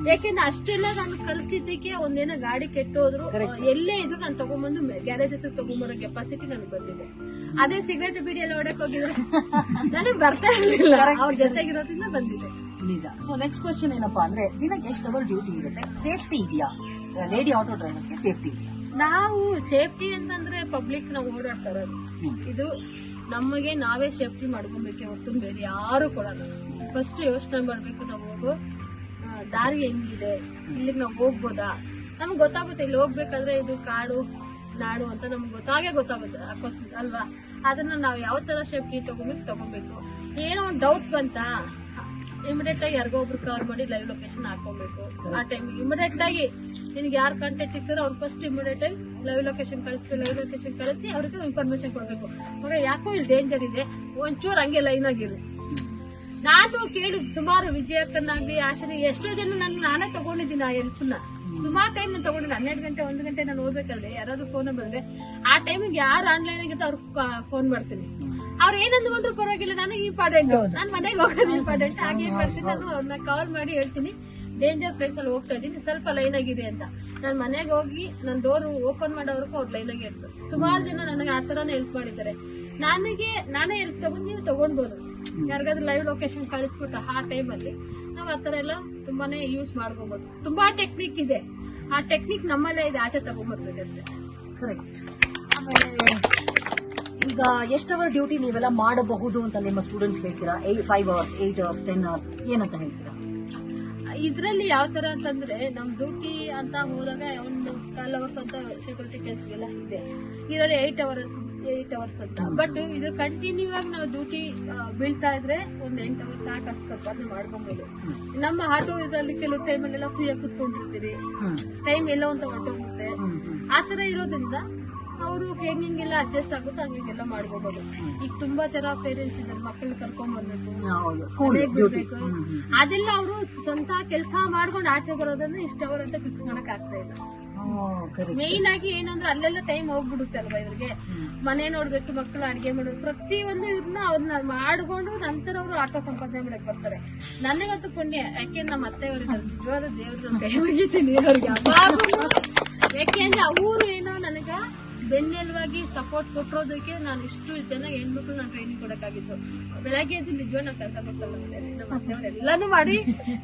ಯಾಕೆಂದ್ರೆ ಅಷ್ಟೆಲ್ಲ ನಾನು ಕಲ್ತಿದ್ದಕ್ಕೆ ಒಂದೇನೋ ಗಾಡಿ ಕೆಟ್ಟೋದ್ರು ಎಲ್ಲೇ ಇದ್ರು ನಾನು ತಗೊಂಡ್ಬಂದು ಗ್ಯಾರೇಜ್ ಹತ್ರ ತಗೊಂಡ್ಬರೋ ಕೆಪಾಸಿಟಿ ನನಗೆ ಬಂದಿದೆ. ಅದೇ ಸಿಗರೇಟ್ ಬೀಡಿ ಎಲ್ಲ ಹೊಡಕ್ ಹೋಗಿದ್ರೆ ನನಗೆ ಬರ್ತಾ ಇರ್ಲಿಲ್ಲ. ಅವ್ರ ಜೊತೆಗಿರೋದ್ರಿಂದ ಬಂದಿದೆ. ನಿಜ. ಸೊ ನೆಕ್ಸ್ಟ್ ಕ್ವಶನ್ ಏನಪ್ಪಾ ಅಂದ್ರೆ, ದಿನಕ್ಕೆ ಎಷ್ಟು ಅವರ್ ಡ್ಯೂಟಿ ಇರುತ್ತೆ? ಸೇಫ್ಟಿ ಇದೆಯಾ ಲೇಡಿ ಆಟೋ ಡ್ರೈವರ್ಸ್ಗೆ? ಸೇಫ್ಟಿ ಇದೆಯಾ? ನಾವು ಸೇಫ್ಟಿ ಅಂತಂದ್ರೆ ಪಬ್ಲಿಕ್ ನಾವು ಓಡಾಡ್ತಾ ಇರೋದು, ಇದು ನಮಗೆ ನಾವೇ ಸೇಫ್ಟಿ ಮಾಡ್ಕೊಬೇಕೆ ಹೊರತು ಬೇರೆ ಯಾರು ಕೊಡಲ್ಲ. ಫಸ್ಟ್ ಯೋಚನೆ ಮಾಡ್ಬೇಕು ನಾವು ಹೋಗೋ ದಾರಿ ಹೆಂಗಿದೆ, ಇಲ್ಲಿಗೆ ನಾವು ಹೋಗ್ಬೋದಾ, ನಮ್ಗೆ ಗೊತ್ತಾಗುತ್ತೆ. ಇಲ್ಲಿ ಹೋಗ್ಬೇಕಾದ್ರೆ ಇದು ಕಾಡು ನಾಡು ಅಂತ ನಮ್ಗೆ ಗೊತ್ತಾಗುತ್ತೆ ಅಲ್ವಾ. ಅದನ್ನ ನಾವು ಯಾವ ತರ ಸೇಫ್ಟಿ ತಗೋಬೇಕು. ಏನೋ ಒಂದು ಡೌಟ್ ಬಂತ ಇಮಿಡಿಯೇಟ್ ಆಗಿ ಯಾರಿಗೋ ಒಬ್ರು ಕಾಲ್ ಮಾಡಿ ಲೈವ್ ಲೊಕೇಶನ್ ಹಾಕೋಬೇಕು. ಆ ಟೈಮ್ ಇಮಿಡಿಯೇಟ್ ಆಗಿ ನಿನ್ಗೆ ಯಾರು ಕಾಂಟ್ಯಾಕ್ಟ್ ಇರ್ತಾರೋ ಅವ್ರು ಫಸ್ಟ್ ಇಮಿಡಿಯೇಟ್ ಆಗಿ ಲೈವ್ ಲೊಕೇಶನ್ ಕಳಿಸಿ ಅವ್ರಿಗೆ ಇನ್ಫಾರ್ಮೇಶನ್ ಕೊಡ್ಬೇಕು. ಮಗ ಯಾಕೋ ಇಲ್ಲಿ ಡೇಂಜರ್ ಇದೆ, ಒಂಚೂರು ಹಂಗೆ ಲೈನ್ ಆಗಿರು. ನಾನು ಕೇಳಿ ಸುಮಾರು ವಿಜಯಕ್ಕನಾಗ್ಲಿ ಆಶನಿ ಎಷ್ಟೋ ಜನ ನಾನೇ ತಗೊಂಡಿದ್ದೀನಿ ಆ ಹೆಲ್ಪ್ನ. ಸುಮಾರು ಟೈಮ್ ನಾನು ತಗೊಂಡಿಲ್ಲ. 12 ಗಂಟೆ 1 ಗಂಟೆ ನಾನು ಹೋಗ್ಬೇಕಾದ್ರೆ ಯಾರಾದ್ರೂ ಫೋನ್ ಬಂದ್ರೆ ಆ ಟೈಮಿಗೆ ಯಾರು ಆನ್ಲೈನ್ ಆಗಿರ್ತ ಅವ್ರಿಗೆ ಫೋನ್ ಮಾಡ್ತೀನಿ. ಅವ್ರು ಏನಂದ್ಕೊಂಡ್ರು ಪರವಾಗಿಲ್ಲ, ನನಗೆ ಇಂಪಾರ್ಟೆಂಟ್, ನಾನು ಮನೆಗೆ ಹೋಗೋದು ಇಂಪಾರ್ಟೆಂಟ್. ಹಾಗೆ ಮಾಡ್ತೀನಿ, ನಾನು ಅವ್ರನ್ನ ಕಾಲ್ ಮಾಡಿ ಹೇಳ್ತೀನಿ ಡೇಂಜರ್ ಪ್ಲೇಸ್ ಅಲ್ಲಿ ಹೋಗ್ತಾ ಇದೀನಿ, ಸ್ವಲ್ಪ ಲೈನ್ ಆಗಿದೆ ಅಂತ. ನಾನು ಮನೆಗೆ ಹೋಗಿ ನನ್ನ ಡೋರ್ ಓಪನ್ ಮಾಡೋವರೆಗೂ ಅವ್ರು ಲೈನ್ ಆಗಿ ಇರ್ತಾರೆ. ಸುಮಾರು ಜನ ನನಗೆ ಆ ತರಾನೇ ಹೆಲ್ಪ್ ಮಾಡಿದ್ದಾರೆ. ನಾನೇ ಹೆಲ್ಪ್ ತಗೊಂಡು ನೀವು ತಗೊಂಡ್ಬೋದು. ಯಾರಿಗಾದ್ರೂ ಲೈವ್ ಲೊಕೇಶನ್ ಕಳಿಸ್ಬಿಟ್ಟು ಆ ಟೈಮಲ್ಲಿ ನಾವು ಆ ತರ ಎಲ್ಲ ತುಂಬಾನೇ ಯೂಸ್ ಮಾಡ್ಕೋಬಹುದು. ತುಂಬಾ ಟೆಕ್ನಿಕ್ ಇದೆ, ಆ ಟೆಕ್ನಿಕ್ ನಮ್ಮಲ್ಲೇ ಇದೆ, ಆಚೆ ತಗೊಂಡ್ಬರ್ಬೇಕಷ್ಟೇ. ಕರೆಕ್ಟ್. ಆಮೇಲೆ ಈಗ ಎಷ್ಟು ಅವರ್ ಡ್ಯೂಟಿ ನೀವೆಲ್ಲ ಮಾಡಬಹುದು ಅಂತ ನಿಮ್ಮ ಸ್ಟೂಡೆಂಟ್ಸ್ ಹೇಳ್ತೀರಾ? 5 hours, 8 hours, 10 hours ಏನಂತ ಹೇಳ್ತೀರಾ? ಇದ್ರಲ್ಲಿ ಯಾವ ತರ ಅಂತಂದ್ರೆ ನಮ್ ಡ್ಯೂಟಿ ಅಂತ ಹೋದಾಗ ಒಂದು 12 hours ಅಂತ ಸೆಕ್ಯೂರಿಟಿ ಕೆಲ್ಸಗೆಲ್ಲ ಇದೆ. ಇದರಲ್ಲಿ 8 hours ಅಂತ. ಬಟ್ ಇದು ಕಂಟಿನ್ಯೂ ಆಗಿ ನಾವು ಡ್ಯೂಟಿ ಬೀಳ್ತಾ ಇದ್ರೆ ಒಂದು 8 hours ಸಾಕಷ್ಟು ಸಂಪಾದನೆ ಮಾಡ್ಕೊಬಹುದು. ನಮ್ಮ ಆಟೋ ಇದರಲ್ಲಿ ಕೆಲವು ಟೈಮಲ್ಲೆಲ್ಲ ಫ್ರೀ ಆಗಿ ಕುತ್ಕೊಂಡಿರ್ತೀರಿ, ಟೈಮ್ ಎಲ್ಲೋ ಅಂತ ಹೊರಟೋಗುತ್ತೆ. ಆತರ ಇರೋದ್ರಿಂದ ಅವರು ಹೆಂಗೆಲ್ಲ ಅಡ್ಜಸ್ಟ್ ಆಗುತ್ತೆ ಹಂಗೆಲ್ಲ ಮಾಡ್ಕೋಬಹುದು. ಈಗ ತುಂಬಾ ತರ ಪೇರೆಂಟ್ಸ್ ಇದ್ದಾರೆ, ಮಕ್ಕಳನ್ನ ಕರ್ಕೊಂಡ್ ಬರ್ಬೇಕು, ಅದೆಲ್ಲ ಅವರು ಸ್ವಂತ ಕೆಲಸ ಮಾಡ್ಕೊಂಡು ಆಚೆ ಬರೋದನ್ನ ಇಷ್ಟ ಅವರ್ ಅಂತ ಫಿಕ್ಸ್ ಮಾಡಕ್ ಆಗ್ತಾ ಇಲ್ಲ. ಮೇನ್ ಆಗಿ ಏನಂದ್ರೆ ಅಲ್ಲೆಲ್ಲ ಟೈಮ್ ಹೋಗ್ಬಿಡುತ್ತೆ ಅಲ್ವಾ ಇವ್ರಿಗೆ. ಮನೆ ನೋಡ್ಬೇಕು, ಮಕ್ಕಳು ಅಡ್ಗೆ ಮಾಡೋದು, ಪ್ರತಿಯೊಂದು ಇವ್ರನ್ನ ಅವ್ರನ್ನ ಮಾಡ್ಕೊಂಡು ನಂತರ ಅವರು ಆಟೋ ಸಂಪಾದನೆ ಮಾಡಕ್ ಬರ್ತಾರೆ. ನನಗಂತೂ ಪುಣ್ಯ, ಯಾಕೆ ನಮ್ಮ ಅತ್ತೆಯವರು ನಿಜವಾದ ದೇವ್ರ ಕೈ ಮುಗಿತೀನಿ ಅವ್ರಿಗೆ. ಯಾಕೆಂದ್ರೆ ಅವರು ಏನೋ ನನಗ ಬೆನ್ನೆಲುವಾಗಿ ಸಪೋರ್ಟ್ ಕೊಟ್ಟಿರೋದಕ್ಕೆ ನಾನು ಇಷ್ಟು ಜನ ಹೆಣ್ಮಕ್ಳು ನಾನು ಟ್ರೈನಿಂಗ್ ಕೊಡಕ್ಕಾಗಿತ್ತು. ಬೆಳಗ್ಗೆ ಎದ್ದು ನಿಜವಾಗ ನಾನು ಕೆಲಸ ಮಾಡ್ತಾರೆ ನಮ್ಮ ಅತ್ತೆಯವ್ರು ಎಲ್ಲಾನು ಮಾಡಿ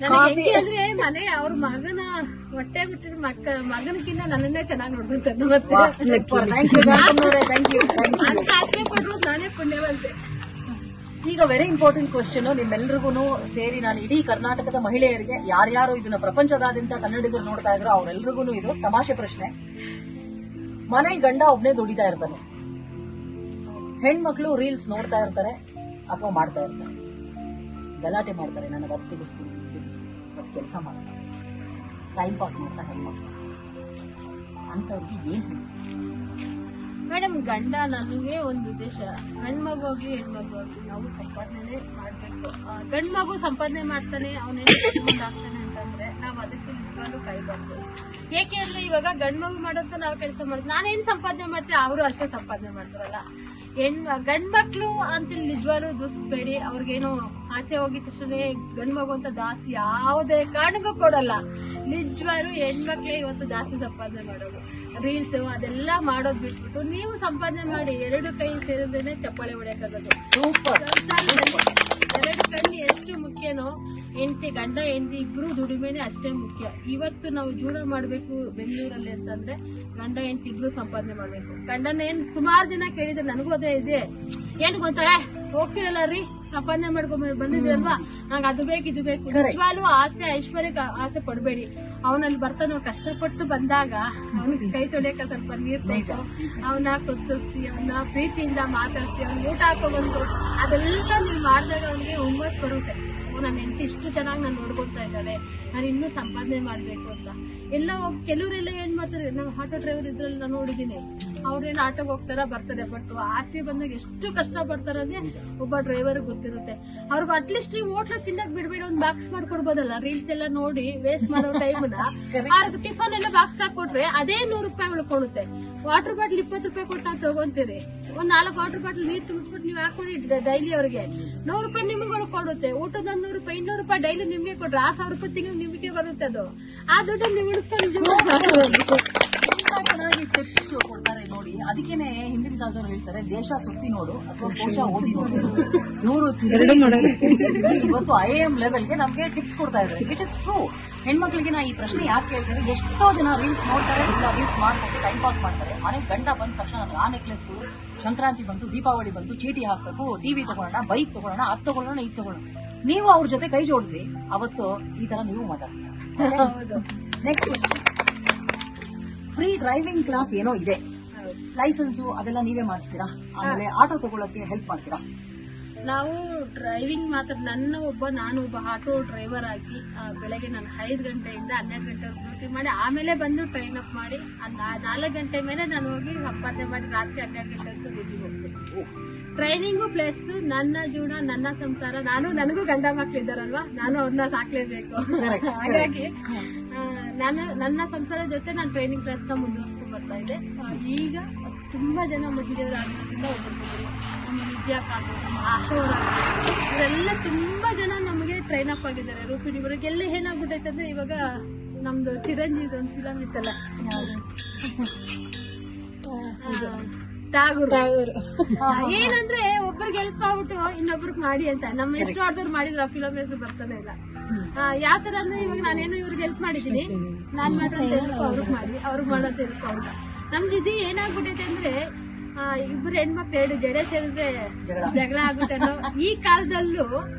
ನನಗೆ ಹೆಂಗೆ ಅಂದ್ರೆ ಮನೆ ಅವ್ರ ಮಗನ ಹೊಟ್ಟೆ ಬಿಟ್ಟಿರೋ ಮಗನಕ್ಕಿಂತ ನನ್ನನ್ನೇ ಚೆನ್ನಾಗಿ ನೋಡ್ಬಿಡ್ತಾರೆ ಅಂತ ಆಸೆ ಪಡ್ರೋದು ನಾನೇ ಪುಣ್ಯವಂತೆ. ಈಗ ವೆರಿ ಇಂಪಾರ್ಟೆಂಟ್ ಕ್ವಶನ್ ನಿಮ್ಮೆಲ್ರಿಗೂ ಸೇರಿ, ನಾನು ಇಡೀ ಕರ್ನಾಟಕದ ಮಹಿಳೆಯರಿಗೆ ಯಾರ್ಯಾರು ಇದನ್ನ ಪ್ರಪಂಚದಾದ್ಯಂತ ಕನ್ನಡಿಗರು ನೋಡ್ತಾ ಇದ್ರು ಅವರೆಲ್ರಿಗೂ ಇದು ತಮಾಷೆ ಪ್ರಶ್ನೆ. ಮನೆ ಗಂಡ ಒಬ್ನೇ ದುಡಿತಾ ಇರ್ತಾನೆ, ಹೆಣ್ಮಕ್ಳು ರೀಲ್ಸ್ ನೋಡ್ತಾ ಇರ್ತಾರೆ ಅಥವಾ ಮಾಡ್ತಾ ಇರ್ತಾರೆ, ಗಲಾಟೆ ಮಾಡ್ತಾರೆ, ನನಗೆ ಅದು ತೆಗಿಸ್ಬಿಡು ಬಟ್ ಕೆಲಸ ಮಾಡ್ತಾರೆ, ಟೈಮ್ ಪಾಸ್ ಮಾಡ್ತಾ ಹೆಣ್ಮಕ್ಳು ಅಂತವ್ರಿಗೆ ಏನ್ ಮೇಡಮ್? ಗಂಡ ನನಗೆ ಒಂದು ಉದ್ದೇಶ, ಗಂಡ್ಮಗು ಹೋಗ್ಲಿ ಹೆಣ್ಮಗು ಹೋಗ್ಲಿ ನಾವು ಸಂಪಾದನೆ ಮಾಡ್ಬೇಕು. ಗಂಡ್ಮಗು ಸಂಪಾದನೆ ಮಾಡ್ತಾನೆ, ಅವನೇನು ಅಂತಂದ್ರೆ ನಾವು ಅದಕ್ಕೆ ನಿಜವಾಗ್ಲೂ ಕಾಯ್ಬಾರ್ದು. ಏಕೆ ಅಂದ್ರೆ ಇವಾಗ ಗಂಡ್ಮಗು ಮಾಡೋಂತ ನಾವು ಕೆಲಸ ಮಾಡ್ತೀವಿ, ನಾನೇನ್ ಸಂಪಾದನೆ ಮಾಡ್ತೀವಿ ಅವರು ಅಷ್ಟೇ ಸಂಪಾದನೆ ಮಾಡ್ತಾರಲ್ಲ. ಗಂಡ್ಮಕ್ಳು ಅಂತ ನಿಜವಾಗ್ಲೂ ದೂಸ್ಬೇಡಿ. ಅವ್ರಿಗೇನು ಆಚೆ ಹೋಗಿದ ತಕ್ಷಣ ಗಂಡ್ಮಗು ಅಂತ ಜಾಸ್ತಿ ಯಾವುದೇ ಕಾರಣಕ್ಕೂ ಕೊಡಲ್ಲ. ನಿಜವಾಗ್ಲೂ ಹೆಣ್ಮಕ್ಳೇ ಇವತ್ತು ಜಾಸ್ತಿ ಸಂಪಾದನೆ ಮಾಡೋದು. ರೀಲ್ಸ್ ಅದೆಲ್ಲ ಮಾಡೋದ್ ಬಿಟ್ಬಿಟ್ಟು ನೀವು ಸಂಪಾದನೆ ಮಾಡಿ. 2 ಕೈ ಸೇರಿದ್ರೇನೆ ಚಪ್ಪಾಳೆ ಹೊಡೆಯಕ್ಕಾಗೋದು. ಸೂಪರ್. 2 ಕಣ್ಣು ಎಷ್ಟು ಮುಖ್ಯನೋ ಗಂಡ ಹೆಂಡತಿ ಇಬ್ರು ದುಡಿಮೆನೆ ಅಷ್ಟೇ ಮುಖ್ಯ. ಇವತ್ತು ನಾವು ಜೀವನ ಮಾಡ್ಬೇಕು ಬೆಂಗಳೂರಲ್ಲಿ ಅಂತಂದ್ರೆ ಗಂಡ ಹೆಂಡತಿ ಇಬ್ರು ಸಂಪಾದನೆ ಮಾಡ್ಬೇಕು. ಗಂಡನ ಏನ್ ಸುಮಾರು ಜನ ಕೇಳಿದ್ರೆ ನನಗೂ ಅದೇ ಇದೆ, ಏನ್ ಗೊತ್ತಾ ಹೋಗ್ತಿರಲ್ಲ ರೀ ಸಂಪಾದನೆ ಮಾಡ್ಕೊಂಡ್ ಬಂದಿದ್ರಲ್ವಾ, ನಂಗೆ ಅದು ಬೇಕು ಇದು ಬೇಕು. ನಿಜವಾಗ್ಲೂ ಆಸೆ ಐಶ್ವರ್ಯಕ್ಕೆ ಆಸೆ ಪಡ್ಬೇಡಿ. ಅವನಲ್ಲಿ ಬರ್ತಾನ ಕಷ್ಟಪಟ್ಟು ಬಂದಾಗ ಅವನಿಗೆ ಕೈ ತೊಳೆಯಕ ಸ್ವಲ್ಪ ನೀರ್ ತೆಗೆದು ಅವನ ಕುಸ್ತಿ, ಅವನ ಪ್ರೀತಿಯಿಂದ ಮಾತಾಡ್ಸಿ, ಅವ್ನ ಊಟ ಹಾಕೊಂಡ್ಬಂದು ಅದೆಲ್ಲ ನೀವು ಮಾಡಿದಾಗ ಅವನಿಗೆ ಹುಮ್ಮಸ್ ಬರುತ್ತೆ. ನನ್ನ ಹೆಂಡತಿ ಇಷ್ಟು ಚೆನ್ನಾಗಿ ನಾನು ನೋಡ್ಕೊಳ್ತಾ ಇದ್ದಾಳೆ, ನಾನು ಇನ್ನೂ ಸಂಪಾದನೆ ಮಾಡ್ಬೇಕು ಅಂತ. ಎಲ್ಲ ಕೆಲವರೆಲ್ಲ ಏನ್ ಮಾಡ್ತಾರೆ, ನಾವು ಆಟೋ ಡ್ರೈವರ್ ಇದ್ರಲ್ಲಿ ನಾನು ನೋಡಿದೀನಿ, ಅವ್ರೇನು ಆಟೋಗೆ ಹೋಗ್ತಾರ ಬರ್ತಾರೆ, ಬಟ್ ಆಚೆ ಬಂದಾಗ ಎಷ್ಟು ಕಷ್ಟ ಪಡ್ತಾರೆ ಅಂದ್ರೆ ಒಬ್ಬ ಡ್ರೈವರ್ ಗೊತ್ತಿರುತ್ತೆ. ಅವ್ರಿಗೆ ಅಟ್ಲೀಸ್ಟ್ ನೀವು ಹೋಟ್ಲ ತಿನ್ನಕ್ ಬಿಡ್ಬೇಡಿ, ಒಂದ್ ಬಾಕ್ಸ್ ಮಾಡ್ಕೊಡ್ಬೋದಲ್ಲ. ರೀಲ್ಸ್ ಎಲ್ಲ ನೋಡಿ ವೇಸ್ಟ್ ಮಾಡೋ ಟೈಮ್ನ ಅವ್ರಿಗೆ ಟಿಫನ್ ಎಲ್ಲ ಬಾಕ್ಸ್ ಹಾಕೊಟ್ರೆ ಅದೇ 100 ರೂಪಾಯಿ ಉಳ್ಕೊಳುತ್ತೆ. ವಾಟರ್ ಬಾಟ್ಲ್ 20 ರೂಪಾಯಿ ಕೊಟ್ಟು ನಾವು ತಗೊಂತೀರಿ. ಒಂದ್ 4 ವಾಟರ್ ಬಾಟ್ಲ್ ನೀರ್ ತುಂಬಿಸ್ಬಿಟ್ಟು ನೀವು ಹಾಕೊಳ್ಳಿ ಡೈಲಿ ಅವ್ರಿಗೆ 100 ರೂಪಾಯಿ ನಿಮ್ಗೆ ಉಳ್ಕೊಡುತ್ತೆ. ಊಟದ 100 ರೂಪಾಯಿ 200 ರೂಪಾಯಿ ಡೈಲಿ ನಿಮ್ಗೆ ಕೊಟ್ರೆ 6,000 ರೂಪಾಯಿ ತಿಂಗಳು ನಿಮ್ಗೆ ಬರುತ್ತೆ. ಅದು ಆ ದುಡ್ಡು ನೀವು ಚೆನ್ನಾಗಿ ಟಿಪ್ಸ್ ಕೊಡ್ತಾರೆ ನೋಡಿ. ಅದಕ್ಕೇನೆ ಹಿಂದಿನ ಕಾಲದವ್ರು ಹೇಳ್ತಾರೆ, ದೇಶ ಸುತ್ತಿ ನೋಡು ಅಥವಾ ಕೋಶ ಓದಿ ನೋಡು. ಇವರು ಇವತ್ತು IIM ಲೆವೆಲ್ಗೆ ನಮ್ಗೆ ಟಿಪ್ಸ್ ಕೊಡ್ತಾ ಇದ್ದಾರೆ, ವಿಚ್ ಇಸ್ ಟ್ರೂ. ಹೆಣ್ಮಕ್ಳಿಗೆ ನಾ ಈ ಪ್ರಶ್ನೆ ಯಾಕೆ ಕೇಳ್ತಾರೆ, ಎಷ್ಟೋ ಜನ ರೀಲ್ಸ್ ನೋಡ್ತಾರೆ, ಇಲ್ಲ ರೀಲ್ಸ್ ಮಾಡ್ಕೊಂಡು ಟೈಮ್ ಪಾಸ್ ಮಾಡ್ತಾರೆ. ಮನೆಗೆ ಗಂಡ ಬಂದ ತಕ್ಷಣ ಆ ನೆಕ್ಲೆಸ್ಗಳು, ಸಂಕ್ರಾಂತಿ ಬಂತು, ದೀಪಾವಳಿ ಬಂತು, ಚೀಟಿ ಹಾಕ್ಬೇಕು, ಟಿವಿ ತಗೊಳ್ಳೋಣ, ಬೈಕ್ ತಗೊಳ್ಳೋಣ, ಅದು ತಗೊಳ್ಳೋಣ, ಇದು ತಗೊಳ್ಳೋಣ. ನೀವು ಅವ್ರ ಜೊತೆ ಕೈ ಜೋಡಿಸಿ ಅವತ್ತು ಈ ತರ ನೀವು ಮಾತಾಡ್ತೀರಾ. ಹೌದು. ನೆಕ್ಸ್ಟ್ ಫ್ರೀ ಡ್ರೈವಿಂಗ್ ಕ್ಲಾಸ್ ಏನೋ ಇದೆ, ಲೈಸೆನ್ಸು ಅದೆಲ್ಲ ನೀವೇ ಮಾಡಿಸ್ತೀರಾ? ಆಮೇಲೆ ಆಟೋ ತಗೊಳಕ್ಕೆ ಹೆಲ್ಪ್ ಮಾಡ್ತೀರಾ? ನಾವು ಡ್ರೈವಿಂಗ್ ಮಾತ್ರ ನಾನು ಒಬ್ಬ ಆಟೋ ಡ್ರೈವರ್ ಆಗಿ ಬೆಳಗ್ಗೆ ನಾನು 5 ಗಂಟೆಯಿಂದ 12 ಗಂಟೆ ಡ್ಯೂಟಿ ಮಾಡಿ ಆಮೇಲೆ ಬಂದು ಟ್ರೈನ್ ಅಪ್ ಮಾಡಿ 4 ಗಂಟೆ ಮೇಲೆ ನಾನು ಹೋಗಿ ಸಂಪಾದನೆ ಮಾಡಿ ರಾತ್ರಿ 12 ಗಂಟೆ ಡ್ಯೂಟಿಗೆ ಹೋಗ್ತೀನಿ. ಟ್ರೈನಿಂಗು ಪ್ಲಸ್ ನನ್ನ ಜೀವನ, ನನ್ನ ಸಂಸಾರ. ನನಗೂ ಗಂಡ ಮಕ್ಳಿದ್ದಾರಲ್ವಾ, ನಾನು ಅವ್ರನ್ನ ಸಾಕ್ಲೇಬೇಕು. ಹಾಗಾಗಿ ನನ್ನ ಸಂಸಾರ ಜೊತೆ ನಾನು ಟ್ರೈನಿಂಗ್ ಕ್ಲಾಸ್ ನ ಮುಂದುವರ್ಸ್ಕೊಂಡು ಬರ್ತಾ ಇದ್ದೆ. ಈಗ ತುಂಬಾ ಜನ ಮಹಿಳೆಯರಾಗಿರೋದ್ರಿಂದ ಒಬ್ಬೊಬ್ಬರು ನಮ್ಮ ವಿಜಯಕ್ಕ ಆಗ್ಬೋದು, ನಮ್ಮ ಆಶಾವರ ಆಗ್ಬೋದು, ಇವರೆಲ್ಲ ತುಂಬಾ ಜನ ನಮಗೆ ಟ್ರೈನ್ ಅಪ್ ಆಗಿದ್ದಾರೆ. ರೂಪಿಣಿ ಇವರಿಗೆಲ್ಲ ಏನಾಗ್ಬಿಟ್ಟೈತೆ ಅಂದ್ರೆ ಇವಾಗ ನಮ್ದು ಚಿರಂಜೀವಿ ಒಂದು ಫಿಲಮ್ ಇತ್ತಲ್ಲ, ಟಾಗೂರ್. ಏನಂದ್ರೆ ಒಬ್ಬರಿಗೆ ಹೆಲ್ಪ್ ಆಗ್ಬಿಟ್ಟು ಇನ್ನೊಬ್ರಿಗೆ ಮಾಡಿ ಅಂತ. ನಮ್ಮ ಎಷ್ಟು ಆರ್ಡರ್ ಮಾಡಿದ್ರೆ ಆ ಫಿಲಮ್ ಹೆಸರು ಬರ್ತಾನೆ ಇಲ್ಲ. ಯಾವ ತರ ಅಂದ್ರೆ ಇವಾಗ ನಾನೇನು ಇವ್ರಿಗೆ ಹೆಲ್ಪ್ ಮಾಡಿದೀನಿ, ನಾನ್ ಮಾಡೋಂತ ಹೆಲ್ಪ್ ಅವ್ರಿಗೆ ಮಾಡಿ, ಅವ್ರಿಗೆ ಮಾಡೋಂತ ಹೆಲ್ಪ್ ಅವ್ರಿಗೆ. ನಮ್ದು ಇದು ಏನಾಗ್ಬಿಟ್ಟೈತೆ ಅಂದ್ರೆ ಇಬ್ರು ಹೆಣ್ಮಕ್ಳು 2 ಜಡೆ ಸೇರಿದ್ರೆ ಜಗಳ ಆಗ್ಬಿಟ್ಟನೋ. ಈ ಕಾಲದಲ್ಲೂ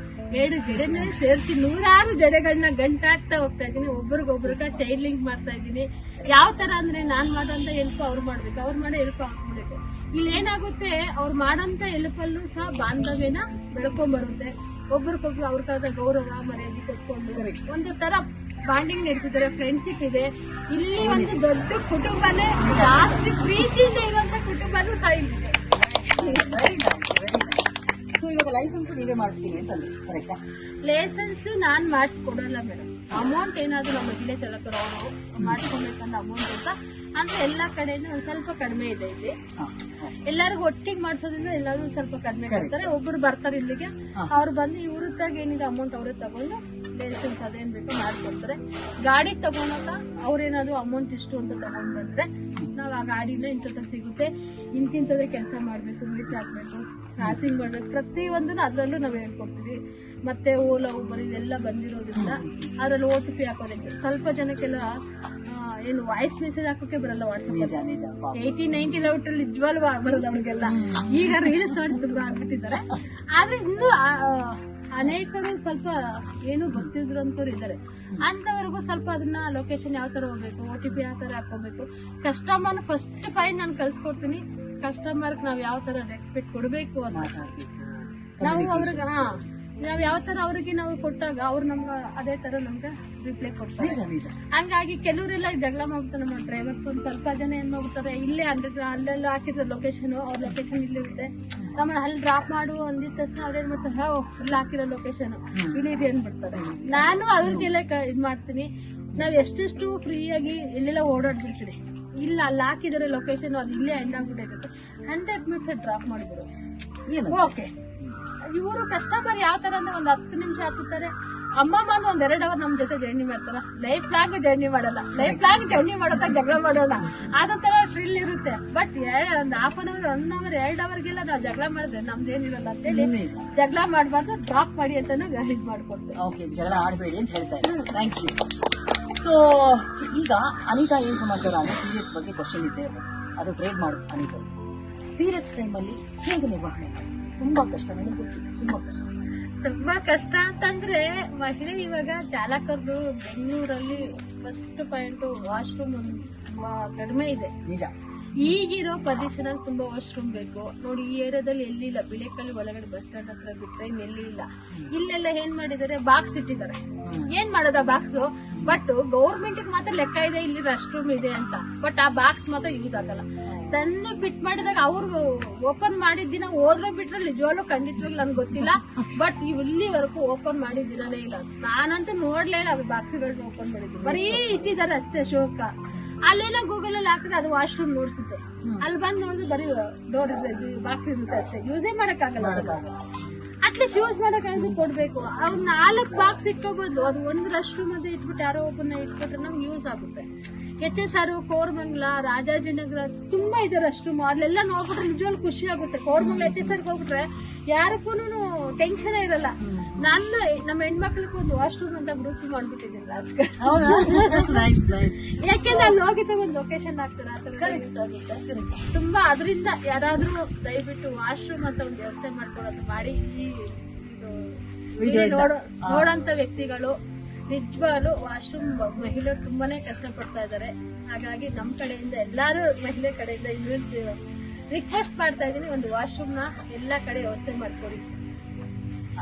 2 ಜಡೆನ ಸೇರಿಸಿ 100 ಜಡೆಗಳನ್ನ ಗಂಟಾಗ್ತಾ ಹೋಗ್ತಾ ಇದೀನಿ. ಒಬ್ರಿಗೊಬ್ರಿಗೆ ಚೈಲ್ಡ್ ಲಿಂಕ್ ಮಾಡ್ತಾ ಇದೀನಿ. ಯಾವ ತರ ಅಂದ್ರೆ ನಾನ್ ಮಾಡೋಂತ ಹೆಲ್ಪ್ ಅವ್ರು ಮಾಡ್ಬೇಕು, ಅವ್ರು ಮಾಡೋ ಹೆಲ್ಪ್ ಅವ್ರು ಮಾಡ್ಬೇಕು. ಇಲ್ಲಿ ಏನಾಗುತ್ತೆ, ಅವ್ರು ಮಾಡೋಂತ ಹೆಲ್ಪಲ್ಲೂ ಸಹ ಬಾಂಧವ್ಯನ ಬೆಳ್ಕೊಂಡ್ ಬರುತ್ತೆ. ಒಬ್ರಿಗೊಬ್ರು ಅವ್ರ ಕಾಲದ ಗೌರವ ಮರ್ಯಾದೆ ಕೊಟ್ಕೊಂಡು ಒಂದು ತರ ಬಾಂಡಿಂಗ್ ನಡೀತಿದ್ದಾರೆ, ಫ್ರೆಂಡ್ಶಿಪ್ ಇದೆ. ಇಲ್ಲಿ ಒಂದು ದೊಡ್ಡ ಕುಟುಂಬನೇ, ಜಾಸ್ತಿ ಪ್ರೀತಿಯಿಂದ ಇರುವಂತ ಕುಟುಂಬನೂ ಸಹ ಇದೆ. ಸೊ ಇವಾಗ ಲೈಸೆನ್ಸ್ ನೀವೇ ಮಾಡಿಸ್ತೀನಿ ಅಂತಂದ್ರೆ ಕರೆಕ್ಟಾ? ಲೈಸೆನ್ಸ್ ನಾನ್ ಮಾಡಿಸ್ಕೊಡಲ್ಲ ಮೇಡಮ್. ಅಮೌಂಟ್ ಏನಾದ್ರು ನಮ್ಮ ಮಹಿಳೆ ಚಾಲಕರು ಅವರು ಮಾಡಿಸ್ಕೊಬೇಕಂತ ಅಮೌಂಟ್ ಅಂತ ಅಂದ್ರೆ ಎಲ್ಲಾ ಕಡೆಯಿಂದ ಒಂದ್ ಸ್ವಲ್ಪ ಕಡಿಮೆ ಇದೆ. ಇಲ್ಲಿ ಎಲ್ಲರಿಗೂ ಒಟ್ಟಿಗೆ ಮಾಡ್ಸೋದ್ರಿಂದ ಎಲ್ಲಾದ್ರೂ ಸ್ವಲ್ಪ ಕಡಿಮೆ ಕೊಡ್ತಾರೆ. ಒಬ್ರು ಬರ್ತಾರೆ ಇಲ್ಲಿಗೆ, ಅವ್ರು ಬಂದು ಇವ್ರದ್ದಾಗ ಏನಿದೆ ಅಮೌಂಟ್ ಅವ್ರೇ ತಗೊಂಡು ಲೈಸೆನ್ಸ್ ಅದೇನ್ ಬೇಕೋ ಮಾಡ್ಕೊಡ್ತಾರೆ. ಗಾಡಿ ತಗೊಂಡಾಗ ಅವ್ರೇನಾದ್ರು ಅಮೌಂಟ್ ಇಷ್ಟು ಅಂತ ತಗೊಂಡ್ ಬಂದ್ರೆ ನಾವ್ ಆ ಗಾಡಿನ ಇಂಥದ್ದು ಸಿಗುತ್ತೆ, ಇಂತಿಂತದೇ ಕೆಲಸ ಮಾಡ್ಬೇಕು, ಮೀಟರ್ ಹಾಕ್ಬೇಕು, ಕ್ರಾಸಿಂಗ್ ಮಾಡ್ಬೇಕು, ಪ್ರತಿಯೊಂದನ್ನು ಅದ್ರಲ್ಲೂ ನಾವ್ ಹೇಳ್ಕೊಡ್ತೀವಿ. ಮತ್ತೆ ಓಲಾ ಊಬರ್ ಇದೆಲ್ಲ ಬಂದಿರೋದ್ರಿಂದ ಅದ್ರಲ್ಲಿ OTP ಹಾಕೋದಕ್ಕೆ ಸ್ವಲ್ಪ ಜನಕ್ಕೆಲ್ಲ ಏನು ವಾಯ್ಸ್ ಮೆಸೇಜ್ ಹಾಕೋಕೆ ಬರಲ್ಲ. ವಾಟ್ಸ್ಆಪ್ 80-90 ಕಿಲೋಮೀಟರ್ ನಿಜವಾಗ್ಲೂ ಬರಲ್ಲ ಅವ್ರಿಗೆಲ್ಲ. ಈಗ ರೀಲ್ಸ್ ನೋಡಿ ತುಂಬಾ ಆಗ್ಬಿಟ್ಟಿದ್ದಾರೆ. ಆದ್ರೆ ಇನ್ನು ಅನೇಕರು ಸ್ವಲ್ಪ ಏನು ಗೊತ್ತಿದ್ರು ಅಂತವ್ರು ಇದ್ದಾರೆ. ಅಂತವರೆಗೂ ಸ್ವಲ್ಪ ಅದನ್ನ ಲೊಕೇಶನ್ ಯಾವ ತರ ಹೋಗ್ಬೇಕು, OTP ಯಾವ ತರ ಹಾಕೋಬೇಕು, ಕಸ್ಟಮರ್ ಫಸ್ಟ್ ಪಾಯಿಂಟ್ ನಾನು ಕಳ್ಸಿಕೊಡ್ತೀನಿ. ಕಸ್ಟಮರ್ ನಾವ್ ಯಾವ ತರ ರೆಸ್ಪೆಕ್ಟ್ ಕೊಡ್ಬೇಕು ಅಂತ ನಾವು ಅವ್ರಿಗೆ ನಾವ್ ಯಾವ ತರ ಅವ್ರಿಗೆ ನಾವು ಕೊಟ್ಟಾಗ ಅವ್ರು ನಮ್ಗೆ ಅದೇ ತರ ನಮ್ಗೆ ರಿಪ್ಲೈ ಕೊಡ್ತಾರೆ. ಹಂಗಾಗಿ ಕೆಲವರೆಲ್ಲ ಜಗಳ ಮಾಡ್ತಾರೆ ನಮ್ಮ ಡ್ರೈವರ್ಸ್. ಒಂದ್ ಸ್ವಲ್ಪ ಜನ ಏನ್ ಮಾಡ್ತಾರೆ, ಇಲ್ಲೇ ಅಲ್ಲೆಲ್ಲ ಹಾಕಿದ್ರೆ ಲೊಕೇಶನ್, ಅವ್ರ ಲೊಕೇಶನ್ ಇಲ್ಲಿರುತ್ತೆ, ನಮ್ಮನ್ನ ಅಲ್ಲಿ ಡ್ರಾಪ್ ಮಾಡು ಅಂದಿದ ತಕ್ಷಣ ಅವ್ರೇನ್ ಮಾಡ್ತಾರೆ, ಇಲ್ಲಿ ಹಾಕಿರೋ ಲೊಕೇಶನ್ ಇಲ್ಲಿ ಇದೆ ಅಂದ್ಬಿಡ್ತಾರೆ. ನಾನು ಅವ್ರಿಗೆಲ್ಲ ಇದ್ ಮಾಡ್ತೀನಿ. ನಾವ್ ಎಷ್ಟೆಷ್ಟು ಫ್ರೀಯಾಗಿ ಇಲ್ಲೆಲ್ಲ ಓಡಾಡ್ಬಿಡ್ತೀವಿ. ಇಲ್ಲ ಅಲ್ಲಿ ಹಾಕಿದರೆ ಲೊಕೇಶನ್ ಅದು ಇಲ್ಲೇ ಎಂಡ್ ಆಗ್ಬಿಟ್ಟೈತೆ, 100 ಮಿನಿಟ್ಸ್ ಡ್ರಾಪ್ ಮಾಡಿದ್ರು. ಓಕೆ, ಇವರು ಕಸ್ಟಮರ್ ಯಾವ ತರ ಅಂದ್ರೆ ಒಂದ್ 10 ನಿಮಿಷ ಹತ್ತುತ್ತಾರೆ. ಅಮ್ಮಮ್ಮ ಅಂದ್ರೆ 1-2 ಅವರ್ ನಮ್ ಜೊತೆ ಜರ್ನಿ ಮಾಡ್ತಾರ. ಲೈಫ್ ಲಾಂಗ್ ಜರ್ನಿ ಮಾಡಲ್ಲ. ಲೈಫ್ ಲಾಂಗ್ ಜರ್ನಿ ಮಾಡೋದಾಗ ಜಗಳ ಮಾಡೋಣ, ಅದ ತರ ಥ್ರಿಲ್ ಇರುತ್ತೆ. ಬಟ್ ಒಂದ್ 1/2 ಅವರ್ 1 ಅವರ್ 2 ಅವರ್ಗೆಲ್ಲ ನಾವ್ ಜಗಳ ಮಾಡಿದ್ರೆ ನಮ್ದೇನಿರಲ್ಲ ಅಂತೇಳಿ ಜಗಳ ಮಾಡ್ಬಾರ್ದು, ಡ್ರಾಪ್ ಮಾಡಿ ಅಂತಾನು ಗೈಡ್ ಮಾಡ್ಕೊಡ್ತೀವಿ. ಓಕೆ, ಜಗಳ ಆಡಬೇಡಿ ಅಂತ ಹೇಳ್ತಾ ಇದ್ದಾರೆ. Thank you. ಸೊ ಈಗ ಅನಿತಾ ಏನ್ ಸಮಾಚಾರ ಅಂದ್ರೆ ಪೀರಿಯಡ್ಸ್ ಬಗ್ಗೆ ಕ್ವಶನ್ ಇದ್ದೇ ಅದು ಟ್ರೇಡ್ ಮಾಡು. ಅನಿತಾ ಪೀರಿಯಡ್ಸ್ ಟೈಮಲ್ಲಿ ಹೇಗೆ ನಿರ್ವಹಣೆ ಮಾಡಿ? ತುಂಬಾ ಕಷ್ಟ, ನನಗೆ ಗೊತ್ತಿದೆ, ತುಂಬಾ ಕಷ್ಟ ಅಂತಂದ್ರೆ ಮಹಿಳೆ ಇವಾಗ ಚಾಲಕರದು ಬೆಂಗಳೂರಲ್ಲಿ ಫಸ್ಟ್ ಪಾಯಿಂಟ್ ವಾಶ್ರೂಮ್ ತುಂಬಾ ಕಡಿಮೆ ಇದೆ. ನಿಜ. ಈಗಿರೋ ಪ್ರದೇಶನಾಗ ತುಂಬಾ ವಾಶ್ರೂಮ್ ಬೇಕು ನೋಡಿ. ಈ ಏರಿಯಾದಲ್ಲಿ ಎಲ್ಲಿಲ್ಲ, ಬಿಳೆಕಲ್ಲು ಒಳಗಡೆ ಬಸ್ ಸ್ಟ್ಯಾಂಡ್ ಹತ್ರ ಬಿಟ್ಟರೆ ಇನ್ನೆಲ್ಲಿ ಇಲ್ಲ. ಇಲ್ಲೆಲ್ಲ ಏನ್ ಮಾಡಿದ್ದಾರೆ, ಬಾಕ್ಸ್ ಇಟ್ಟಿದ್ದಾರೆ. ಏನ್ ಮಾಡೋದ ಬಾಕ್ಸ್? ಬಟ್ ಗೌರ್ಮೆಂಟ್ ಮಾತ್ರ ಲೆಕ್ಕ ಇದೆ ಇಲ್ಲಿ ರೆಸ್ಟ್ ರೂಮ್ ಇದೆ ಅಂತ. ಬಟ್ ಆ ಬಾಕ್ಸ್ ಮಾತ್ರ ಯೂಸ್ ಆಗಲ್ಲ. ತಂದು ಬಿಟ್ ಮಾಡಿದಾಗ ಅವ್ರು ಓಪನ್ ಮಾಡಿದ ದಿನ ಹೋದ್ರೆ ಬಿಟ್ರೆ ನಿಜವಾಗ್ಲೂ ಖಂಡಿತವಾಗ್ಲೂ ನನ್ಗೆ ಗೊತ್ತಿಲ್ಲ. ಬಟ್ ಇಲ್ಲಿವರೆಗೂ ಓಪನ್ ಮಾಡಿದಿರನೇ ಇಲ್ಲ. ನಾನಂತೂ ನೋಡ್ಲೇ ಇಲ್ಲ ಬಾಕ್ಸ್ಗಳನ್ನ ಓಪನ್ ಮಾಡಿದ್ದೀನಿ, ಬರೀ ಇಟ್ಟಿದ್ದಾರೆ ಅಷ್ಟೇ ಶೋಕ. ಅಲ್ಲೆಲ್ಲ ಗೂಗಲ್ ಅಲ್ಲಿ ಹಾಕಿದ್ರೆ ಅದು ವಾಶ್ರೂಮ್ ನೋಡ್ಸುತ್ತೆ. ಅಲ್ಲಿ ಬಂದ್ ನೋಡಿದ್ರೆ ಬರೀ ಡೋರ್ ಬಾಕ್ಸ್ ಇರುತ್ತೆ ಅಷ್ಟೇ, ಯೂಸೇ ಮಾಡಕ್ಕಾಗಲ್ಲ. ಅಟ್ಲೀಸ್ಟ್ ಯೂಸ್ ಮಾಡಕ್ಕಾಗ ಕೊಡ್ಬೇಕು. ಅವ್ರು 4 ಬಾಕ್ಸ್ ಇಟ್ಕೋಬಹುದು. ಅದು ಒಂದು ರೆಸ್ಟ್ ರೂಮ್ ಅದೇ ಇಟ್ಬಿಟ್ಟು ಯಾರೋ ಒಬ್ಬನ ಇಟ್ಬಿಟ್ರೆ ನಮ್ಗೆ ಯೂಸ್ ಆಗುತ್ತೆ. HSR, ಕೋರಮಂಗಲ, ರಾಜಾಜಿನಗರ ತುಂಬಾ ಇದೆ ರೆಸ್ಟ್ ರೂಮ್. ಅಲ್ಲೆಲ್ಲ ನೋಡ್ಬಿಟ್ರೆ ನಿಜವಾಗ್ಲೂ ಖುಷಿ ಆಗುತ್ತೆ. ಕೋರಮಂಗಲ HSR ಹೋಗ್ಬಿಟ್ರೆ ಯಾರಕ್ಕೂ ಟೆನ್ಷನ್ ಇರಲ್ಲ. ನಾನು ನಮ್ಮ ಹೆಣ್ಮಕ್ಳಿಗೆ ಒಂದು ವಾಶ್ರೂಮ್ ಅಂತ ಗ್ರೂಪ್ ಮಾಡ್ಬಿಟ್ಟಿದ್ದೀನಿ ಲಾಸ್ಟ್. ಯಾಕೆಂದ್ರೆ ಅಲ್ಲಿ ಹೋಗಿ ತಗೊಂಡು ಲೊಕೇಶನ್ ಹಾಕ್ತಾರೆ. ಆತರ ತುಂಬಾ ಅದರಿಂದ ಯಾರಾದ್ರೂ ದಯವಿಟ್ಟು ವಾಶ್ರೂಮ್ ಅಂತ ಒಂದು ವ್ಯವಸ್ಥೆ ಮಾಡ್ಕೊಡೋದು ಮಾಡಿ. ನೋಡೋಂತ ವ್ಯಕ್ತಿಗಳು ನಿಜವಾಗ್ಲೂ ವಾಶ್ರೂಮ್ ಮಹಿಳೆಯರು ತುಂಬಾನೇ ಕಷ್ಟಪಡ್ತಾ ಇದ್ದಾರೆ. ಹಾಗಾಗಿ ನಮ್ಮ ಕಡೆಯಿಂದ ಎಲ್ಲಾರು ಮಹಿಳೆ ಕಡೆಯಿಂದ ರಿಕ್ವೆಸ್ಟ್ ಮಾಡ್ತಾ ಇದೀನಿ, ಒಂದು ವಾಶ್ರೂಮ್ ನ ಎಲ್ಲಾ ಕಡೆ ವ್ಯವಸ್ಥೆ ಮಾಡ್ಕೊಡಿ.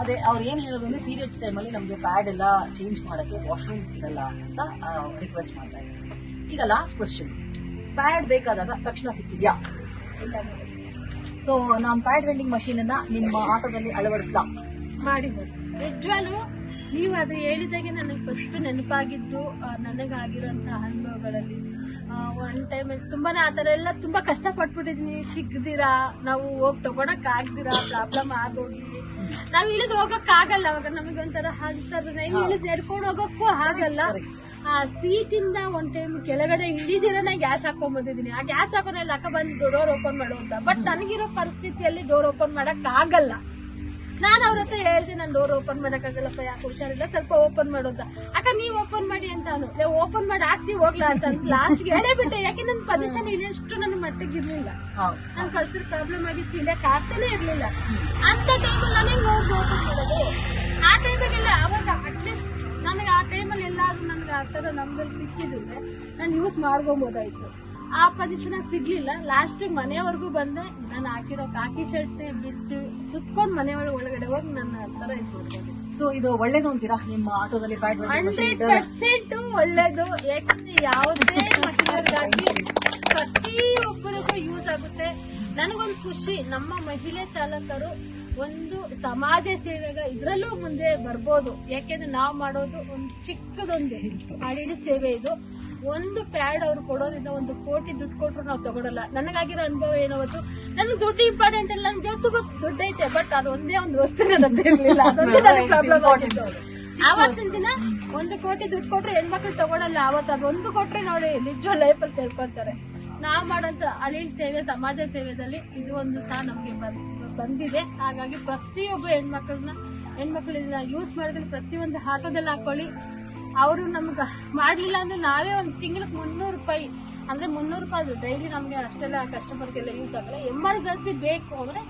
ಅದೇ ಅವ್ರು ಏನ್ ಹೇಳೋದು ಅಂದ್ರೆ ಪೀರಿಯಡ್ಸ್ ಟೈಮ್ ಅಲ್ಲಿ ನಮ್ಗೆ ಪ್ಯಾಡ್ ಎಲ್ಲ ಚೇಂಜ್ ಮಾಡಕ್ಕೆ ವಾಶ್ರೂಮ್ಸ್ ಇರಲ್ಲ ಅಂತ ರಿಕ್ವೆಸ್ಟ್ ಮಾಡ್ತಾ ಇದ್ದಾರೆ. ಈಗ ಲಾಸ್ಟ್ ಕ್ವಶನ್, ಪ್ಯಾಡ್ ಬೇಕಾದಾಗ ತಕ್ಷಣ ಸಿಕ್ಕಿದ್ಯಾ? ಸೊ ನಾನ್ ಪ್ಯಾಡ್ ವೆಂಡಿಂಗ್ ಮಷೀನ್ ಅನ್ನ ನಿಮ್ಮ ಆಟೋದಲ್ಲಿ ಅಳವಡಿಸ್ಲಾ? ಮಾಡಿ ನಿಜವಾಗ್ಲೂ ನೀವು ಅದು ಹೇಳಿದಾಗೆ ನನಗೆ ಫಸ್ಟ್ ನೆನಪಾಗಿದ್ದು ನನಗಾಗಿರೋಂತಹ ಅನುಭವಗಳಲ್ಲಿ ಒನ್ ಟೈಮ್ ತುಂಬಾನೇ ಆತರ ಎಲ್ಲ ತುಂಬಾ ಕಷ್ಟ ಪಟ್ಬಿಟ್ಟಿದೀನಿ. ಸಿಗ್ದಿರಾ, ನಾವು ಹೋಗಿ ತಗೊಳಕ್ ಆಗ್ದಿರಾ, ಪ್ರಾಬ್ಲಮ್ ಆಗೋಗಿ ನಾವ್ ಇಳಿದು ಹೋಗಕ್ ಆಗಲ್ಲ. ಅವಾಗ ನಮಗೆ ಒಂಥರ ಅನ್ಸ್ತದೆ, ಇಳಿದು ನಡ್ಕೊಂಡು ಹೋಗಕ್ಕೂ ಆಗಲ್ಲ. ಆ ಸೀಟ್ ಇಂದ ಒಂದ್ ಟೈಮ್ ಕೆಳಗಡೆ ಇಳಿದಿರನೇ ಗ್ಯಾಸ್ ಹಾಕೊಂಡ್ ಬಂದಿದ್ದೀನಿ. ಆ ಗ್ಯಾಸ್ ಹಾಕೋನೆಲ್ಲ ಅಕ್ಕ ಬಂದು ಡೋರ್ ಓಪನ್ ಮಾಡು ಅಂತ. ಬಟ್ ನನಗಿರೋ ಪರಿಸ್ಥಿತಿಯಲ್ಲಿ ಡೋರ್ ಓಪನ್ ಮಾಡಕ್ ಆಗಲ್ಲ. ನಾನು ಅವ್ರ ಹತ್ರ ಹೇಳ್ತೀನಿ, ನಾನು ಡೋರ್ ಓಪನ್ ಮಾಡಕ್ಕಾಗಲ್ಲಪ್ಪ, ಯಾಕೆ ಹುಷಾರಿಲ್ಲ, ಸ್ವಲ್ಪ ಓಪನ್ ಮಾಡು ಅಂತ. ಅಕ್ಕ ನೀವ್ ಓಪನ್ ಮಾಡಿ ಅಂತ ಓಪನ್ ಮಾಡಿ ಹಾಕ್ತಿವಿ ಹೋಗ್ಲಾ ಅಂತ ಲಾಸ್ಟ್ ಹೇಳೇ ಬಿಟ್ಟೆ. ಯಾಕೆ ನನ್ನ ಪೊಸಿಷನ್ ಇದೆಷ್ಟು ನನ್ನ ಮಟ್ಟಿಗೆ ಇರ್ಲಿಲ್ಲ. ನಾನು ಕಳ್ಸಿರೋ ಪ್ರಾಬ್ಲಮ್ ಆಗಿತ್ತು, ಇಲ್ಲಕ್ ಆಗ್ತಾನೆ ಇರ್ಲಿಲ್ಲ. ಅಂತ ಟೈಮಲ್ಲಿ ನನಗೆ ಹೋಗಿ ಓಪನ್ ಮಾಡೋದು. ಆ ಟೈಮಿಗೆಲ್ಲ ಅವಾಗ ಅಟ್ಲೀಸ್ಟ್ ನನಗೆ ಆ ಟೈಮಲ್ಲಿ ಎಲ್ಲಾದ್ರೂ ನನಗೆ ಆ ತರ ನಮ್ದಲ್ಲಿ ಸಿಕ್ಕಿದ್ರೆ ನಾನು ಯೂಸ್ ಮಾಡ್ಕೊಬೋದಾಯ್ತು. ಆ ಪೊಸಿಷನ್ ಸಿಗ್ಲಿಲ್ಲ. ಲಾಸ್ಟ್ ಮನೆವರೆಗೂ ಬಂದೆ. ನಾನು ಹಾಕಿರೋ ಕಾಕಿ ಶರ್ಟ್ ಬಿಚ್ಚು ಸುತ್ಕೊಂಡ್ ಮನೆ ಒಳಗಡೆ ಹೋಗಿ ನನ್ನ ತರ ಇಟ್ಕೊಡ್ಬೋದು. ಸೊ ಇದು ಒಳ್ಳೇದು ಅಂತೀರಾ ನಿಮ್ಮ ಆಟೋದಲ್ಲಿ ಪ್ಯಾಡ್? 100% ಒಳ್ಳೇದು. ಯಾಕಂದ್ರೆ ಯಾವುದೇ ಮಹಿಳೆಯರಿಗಾಗಿ ಪ್ರತಿಯೊಬ್ಬರಿಗೂ ಯೂಸ್ ಆಗುತ್ತೆ. ನನಗೊಂದು ಖುಷಿ, ನಮ್ಮ ಮಹಿಳೆ ಚಾಲಕರು ಒಂದು ಸಮಾಜ ಸೇವೆಗ ಇದ್ರಲ್ಲೂ ಮುಂದೆ ಬರ್ಬೋದು. ಯಾಕೆಂದ್ರೆ ನಾವು ಮಾಡೋದು ಒಂದು ಚಿಕ್ಕದೊಂದು ಅಡಿಡಿ ಸೇವೆ. ಇದು ಒಂದು ಪ್ಯಾಡ್ ಅವ್ರು ಕೊಡೋದ್ರಿಂದ 1 ಕೋಟಿ ದುಡ್ಡು ಕೊಟ್ರು ನಾವು ತಗೊಳಲ್ಲ. ನನಗಾಗಿರೋ ಅನುಭವ ಏನಾವತ್ತು, ನನ್ಗೆ ದುಡ್ಡು ಇಂಪಾರ್ಟೆಂಟ್ ಅಲ್ಲ, ನನ್ ಜೊತೆ ದುಡ್ಡು ಐತೆ, ಬಟ್ ಅದು ಒಂದೇ ಒಂದು ವಸ್ತು ನನ್ನ ಇರ್ಲಿಲ್ಲ. ಅದೊಂದೇ ನನಗೆ ಪ್ರಾಬ್ಲಮ್ ಆಗಿತ್ತು. ಆವತ್ತಿನ ದಿನ 1 ಕೋಟಿ ದುಡ್ಡು ಕೊಟ್ರೆ ಹೆಣ್ಮಕ್ಳು ತಗೊಳಲ್ಲ. ಅವತ್ತು ಅದು 1 ಕೊಟ್ರೆ ನೋಡಿ ನಿಜ ಲೈಫಲ್ಲಿ ತಿಳ್ಕೊತಾರೆ. ನಾವ್ ಮಾಡೋಂತ ಅಳಿಲ್ ಸೇವೆ, ಸಮಾಜ ಸೇವೆದಲ್ಲಿ ಇದು ಒಂದು ಸಹ ನಮ್ಗೆ ಬಂದಿದೆ. ಹಾಗಾಗಿ ಪ್ರತಿಯೊಬ್ಬ ಹೆಣ್ಮಕ್ಳು ಇದನ್ನ ಯೂಸ್ ಮಾಡಿದ್ರೆ ಪ್ರತಿಯೊಂದು ಆಟೋದಲ್ಲಿ ಹಾಕೊಳ್ಳಿ. ಅವರು ನಮ್ಗೆ ಮಾಡ್ಲಿಲ್ಲ ಅಂದ್ರೆ ನಾವೇ ಒಂದು ತಿಂಗಳಿಗೆ 300 ರೂಪಾಯಿ ಅಂದ್ರೆ 300 ರೂಪಾಯಿ ಡೈಲಿ ನಮ್ಗೆ ಅಷ್ಟೆಲ್ಲ ಕಸ್ಟಮರ್ಗೆಲ್ಲ ಯೂಸ್ ಆಗಲ್ಲ. ಎಮರ್ಜೆನ್ಸಿ ಬೇಕು ಅಂದ್ರೆ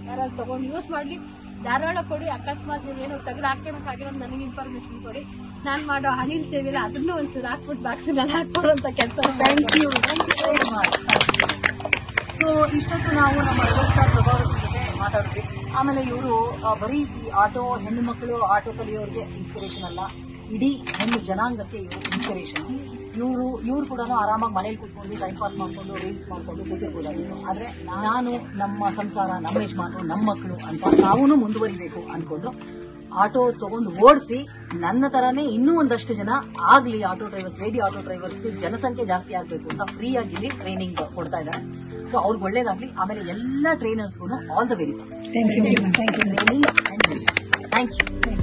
ಯಾರಾದ್ರು ತಗೊಂಡು ಯೂಸ್ ಮಾಡ್ಲಿ. ಧಾರವಾಡ ಕೊಡಿ. ಅಕಸ್ಮಾತ್ ನೀವೇನೋ ತೆಗೆದು ಹಾಕೋಬೇಕಾಗಿರೋದು ನನಗೆ ಇನ್ಫಾರ್ಮೇಶನ್ ಕೊಡಿ. ನಾನ್ ಮಾಡೋ ಅನಿಲ್ ಸೇವೆಲ್ಲ ಅದನ್ನು ಒಂಚೂರು ಹಾಕ್ಬಿಟ್ಟು ಬಾಕ್ಸಿನಲ್ಲಿ ಹಾಕೊಡುವಂತ ಕೆಲಸ. Thank you very much. So ಇಷ್ಟೊತ್ತು ನಾವು ನಮ್ಮ ಪ್ರಭಾವತಿ ಜೊತೆ ಮಾತಾಡಿದ್ವಿ. ಆಮೇಲೆ ಇವರು ಬರೀ ಈ ಆಟೋ ಹೆಣ್ಣು ಮಕ್ಕಳು ಆಟೋ ಕಲಿಯೋರಿಗೆ ಇನ್ಸ್ಪಿರೇಷನ್ ಅಲ್ಲ, ಇಡೀ ಹೆಣ್ಣು ಜನಾಂಗಕ್ಕೆ ಇವರು ಇನ್ಸ್ಪಿರೇಷನ್. ಇವ್ರು ಕೂಡ ಆರಾಮಾಗಿ ಮನೇಲಿ ಕೂತ್ಕೊಂಡು ಟೈಮ್ ಪಾಸ್ ಮಾಡ್ಕೊಂಡು ರೀಲ್ಸ್ ಮಾಡ್ಕೊಂಡು ಕೂತಿರ್ಬೋದಾಗಿತ್ತು. ಆದ್ರೆ ನಾನು ನಮ್ಮ ಸಂಸಾರ, ನಮ್ಮ ಯಜಮಾನರು, ನಮ್ಮ ಮಕ್ಕಳು ಅಂತ ನಾವೂ ಮುಂದುವರಿಬೇಕು ಅನ್ಕೊಂಡು ಆಟೋ ತಗೊಂಡು ಓಡಿಸಿ ನನ್ನ ತರಾನೇ ಇನ್ನೂ ಒಂದಷ್ಟು ಜನ ಆಗ್ಲಿ auto drivers, lady auto drivers ಜನಸಂಖ್ಯೆ ಜಾಸ್ತಿ ಆಗ್ಬೇಕು ಅಂತ ಫ್ರೀ ಆಗಿ ಇಲ್ಲಿ ಟ್ರೈನಿಂಗ್ ಕೊಡ್ತಾ ಇದ್ದಾರೆ. ಸೊ ಅವ್ರಿಗೆ ಒಳ್ಳೇದಾಗ್ಲಿ. ಆಮೇಲೆ ಎಲ್ಲ ಟ್ರೈನರ್ಸ್ಗೂ all the very best. Thank you.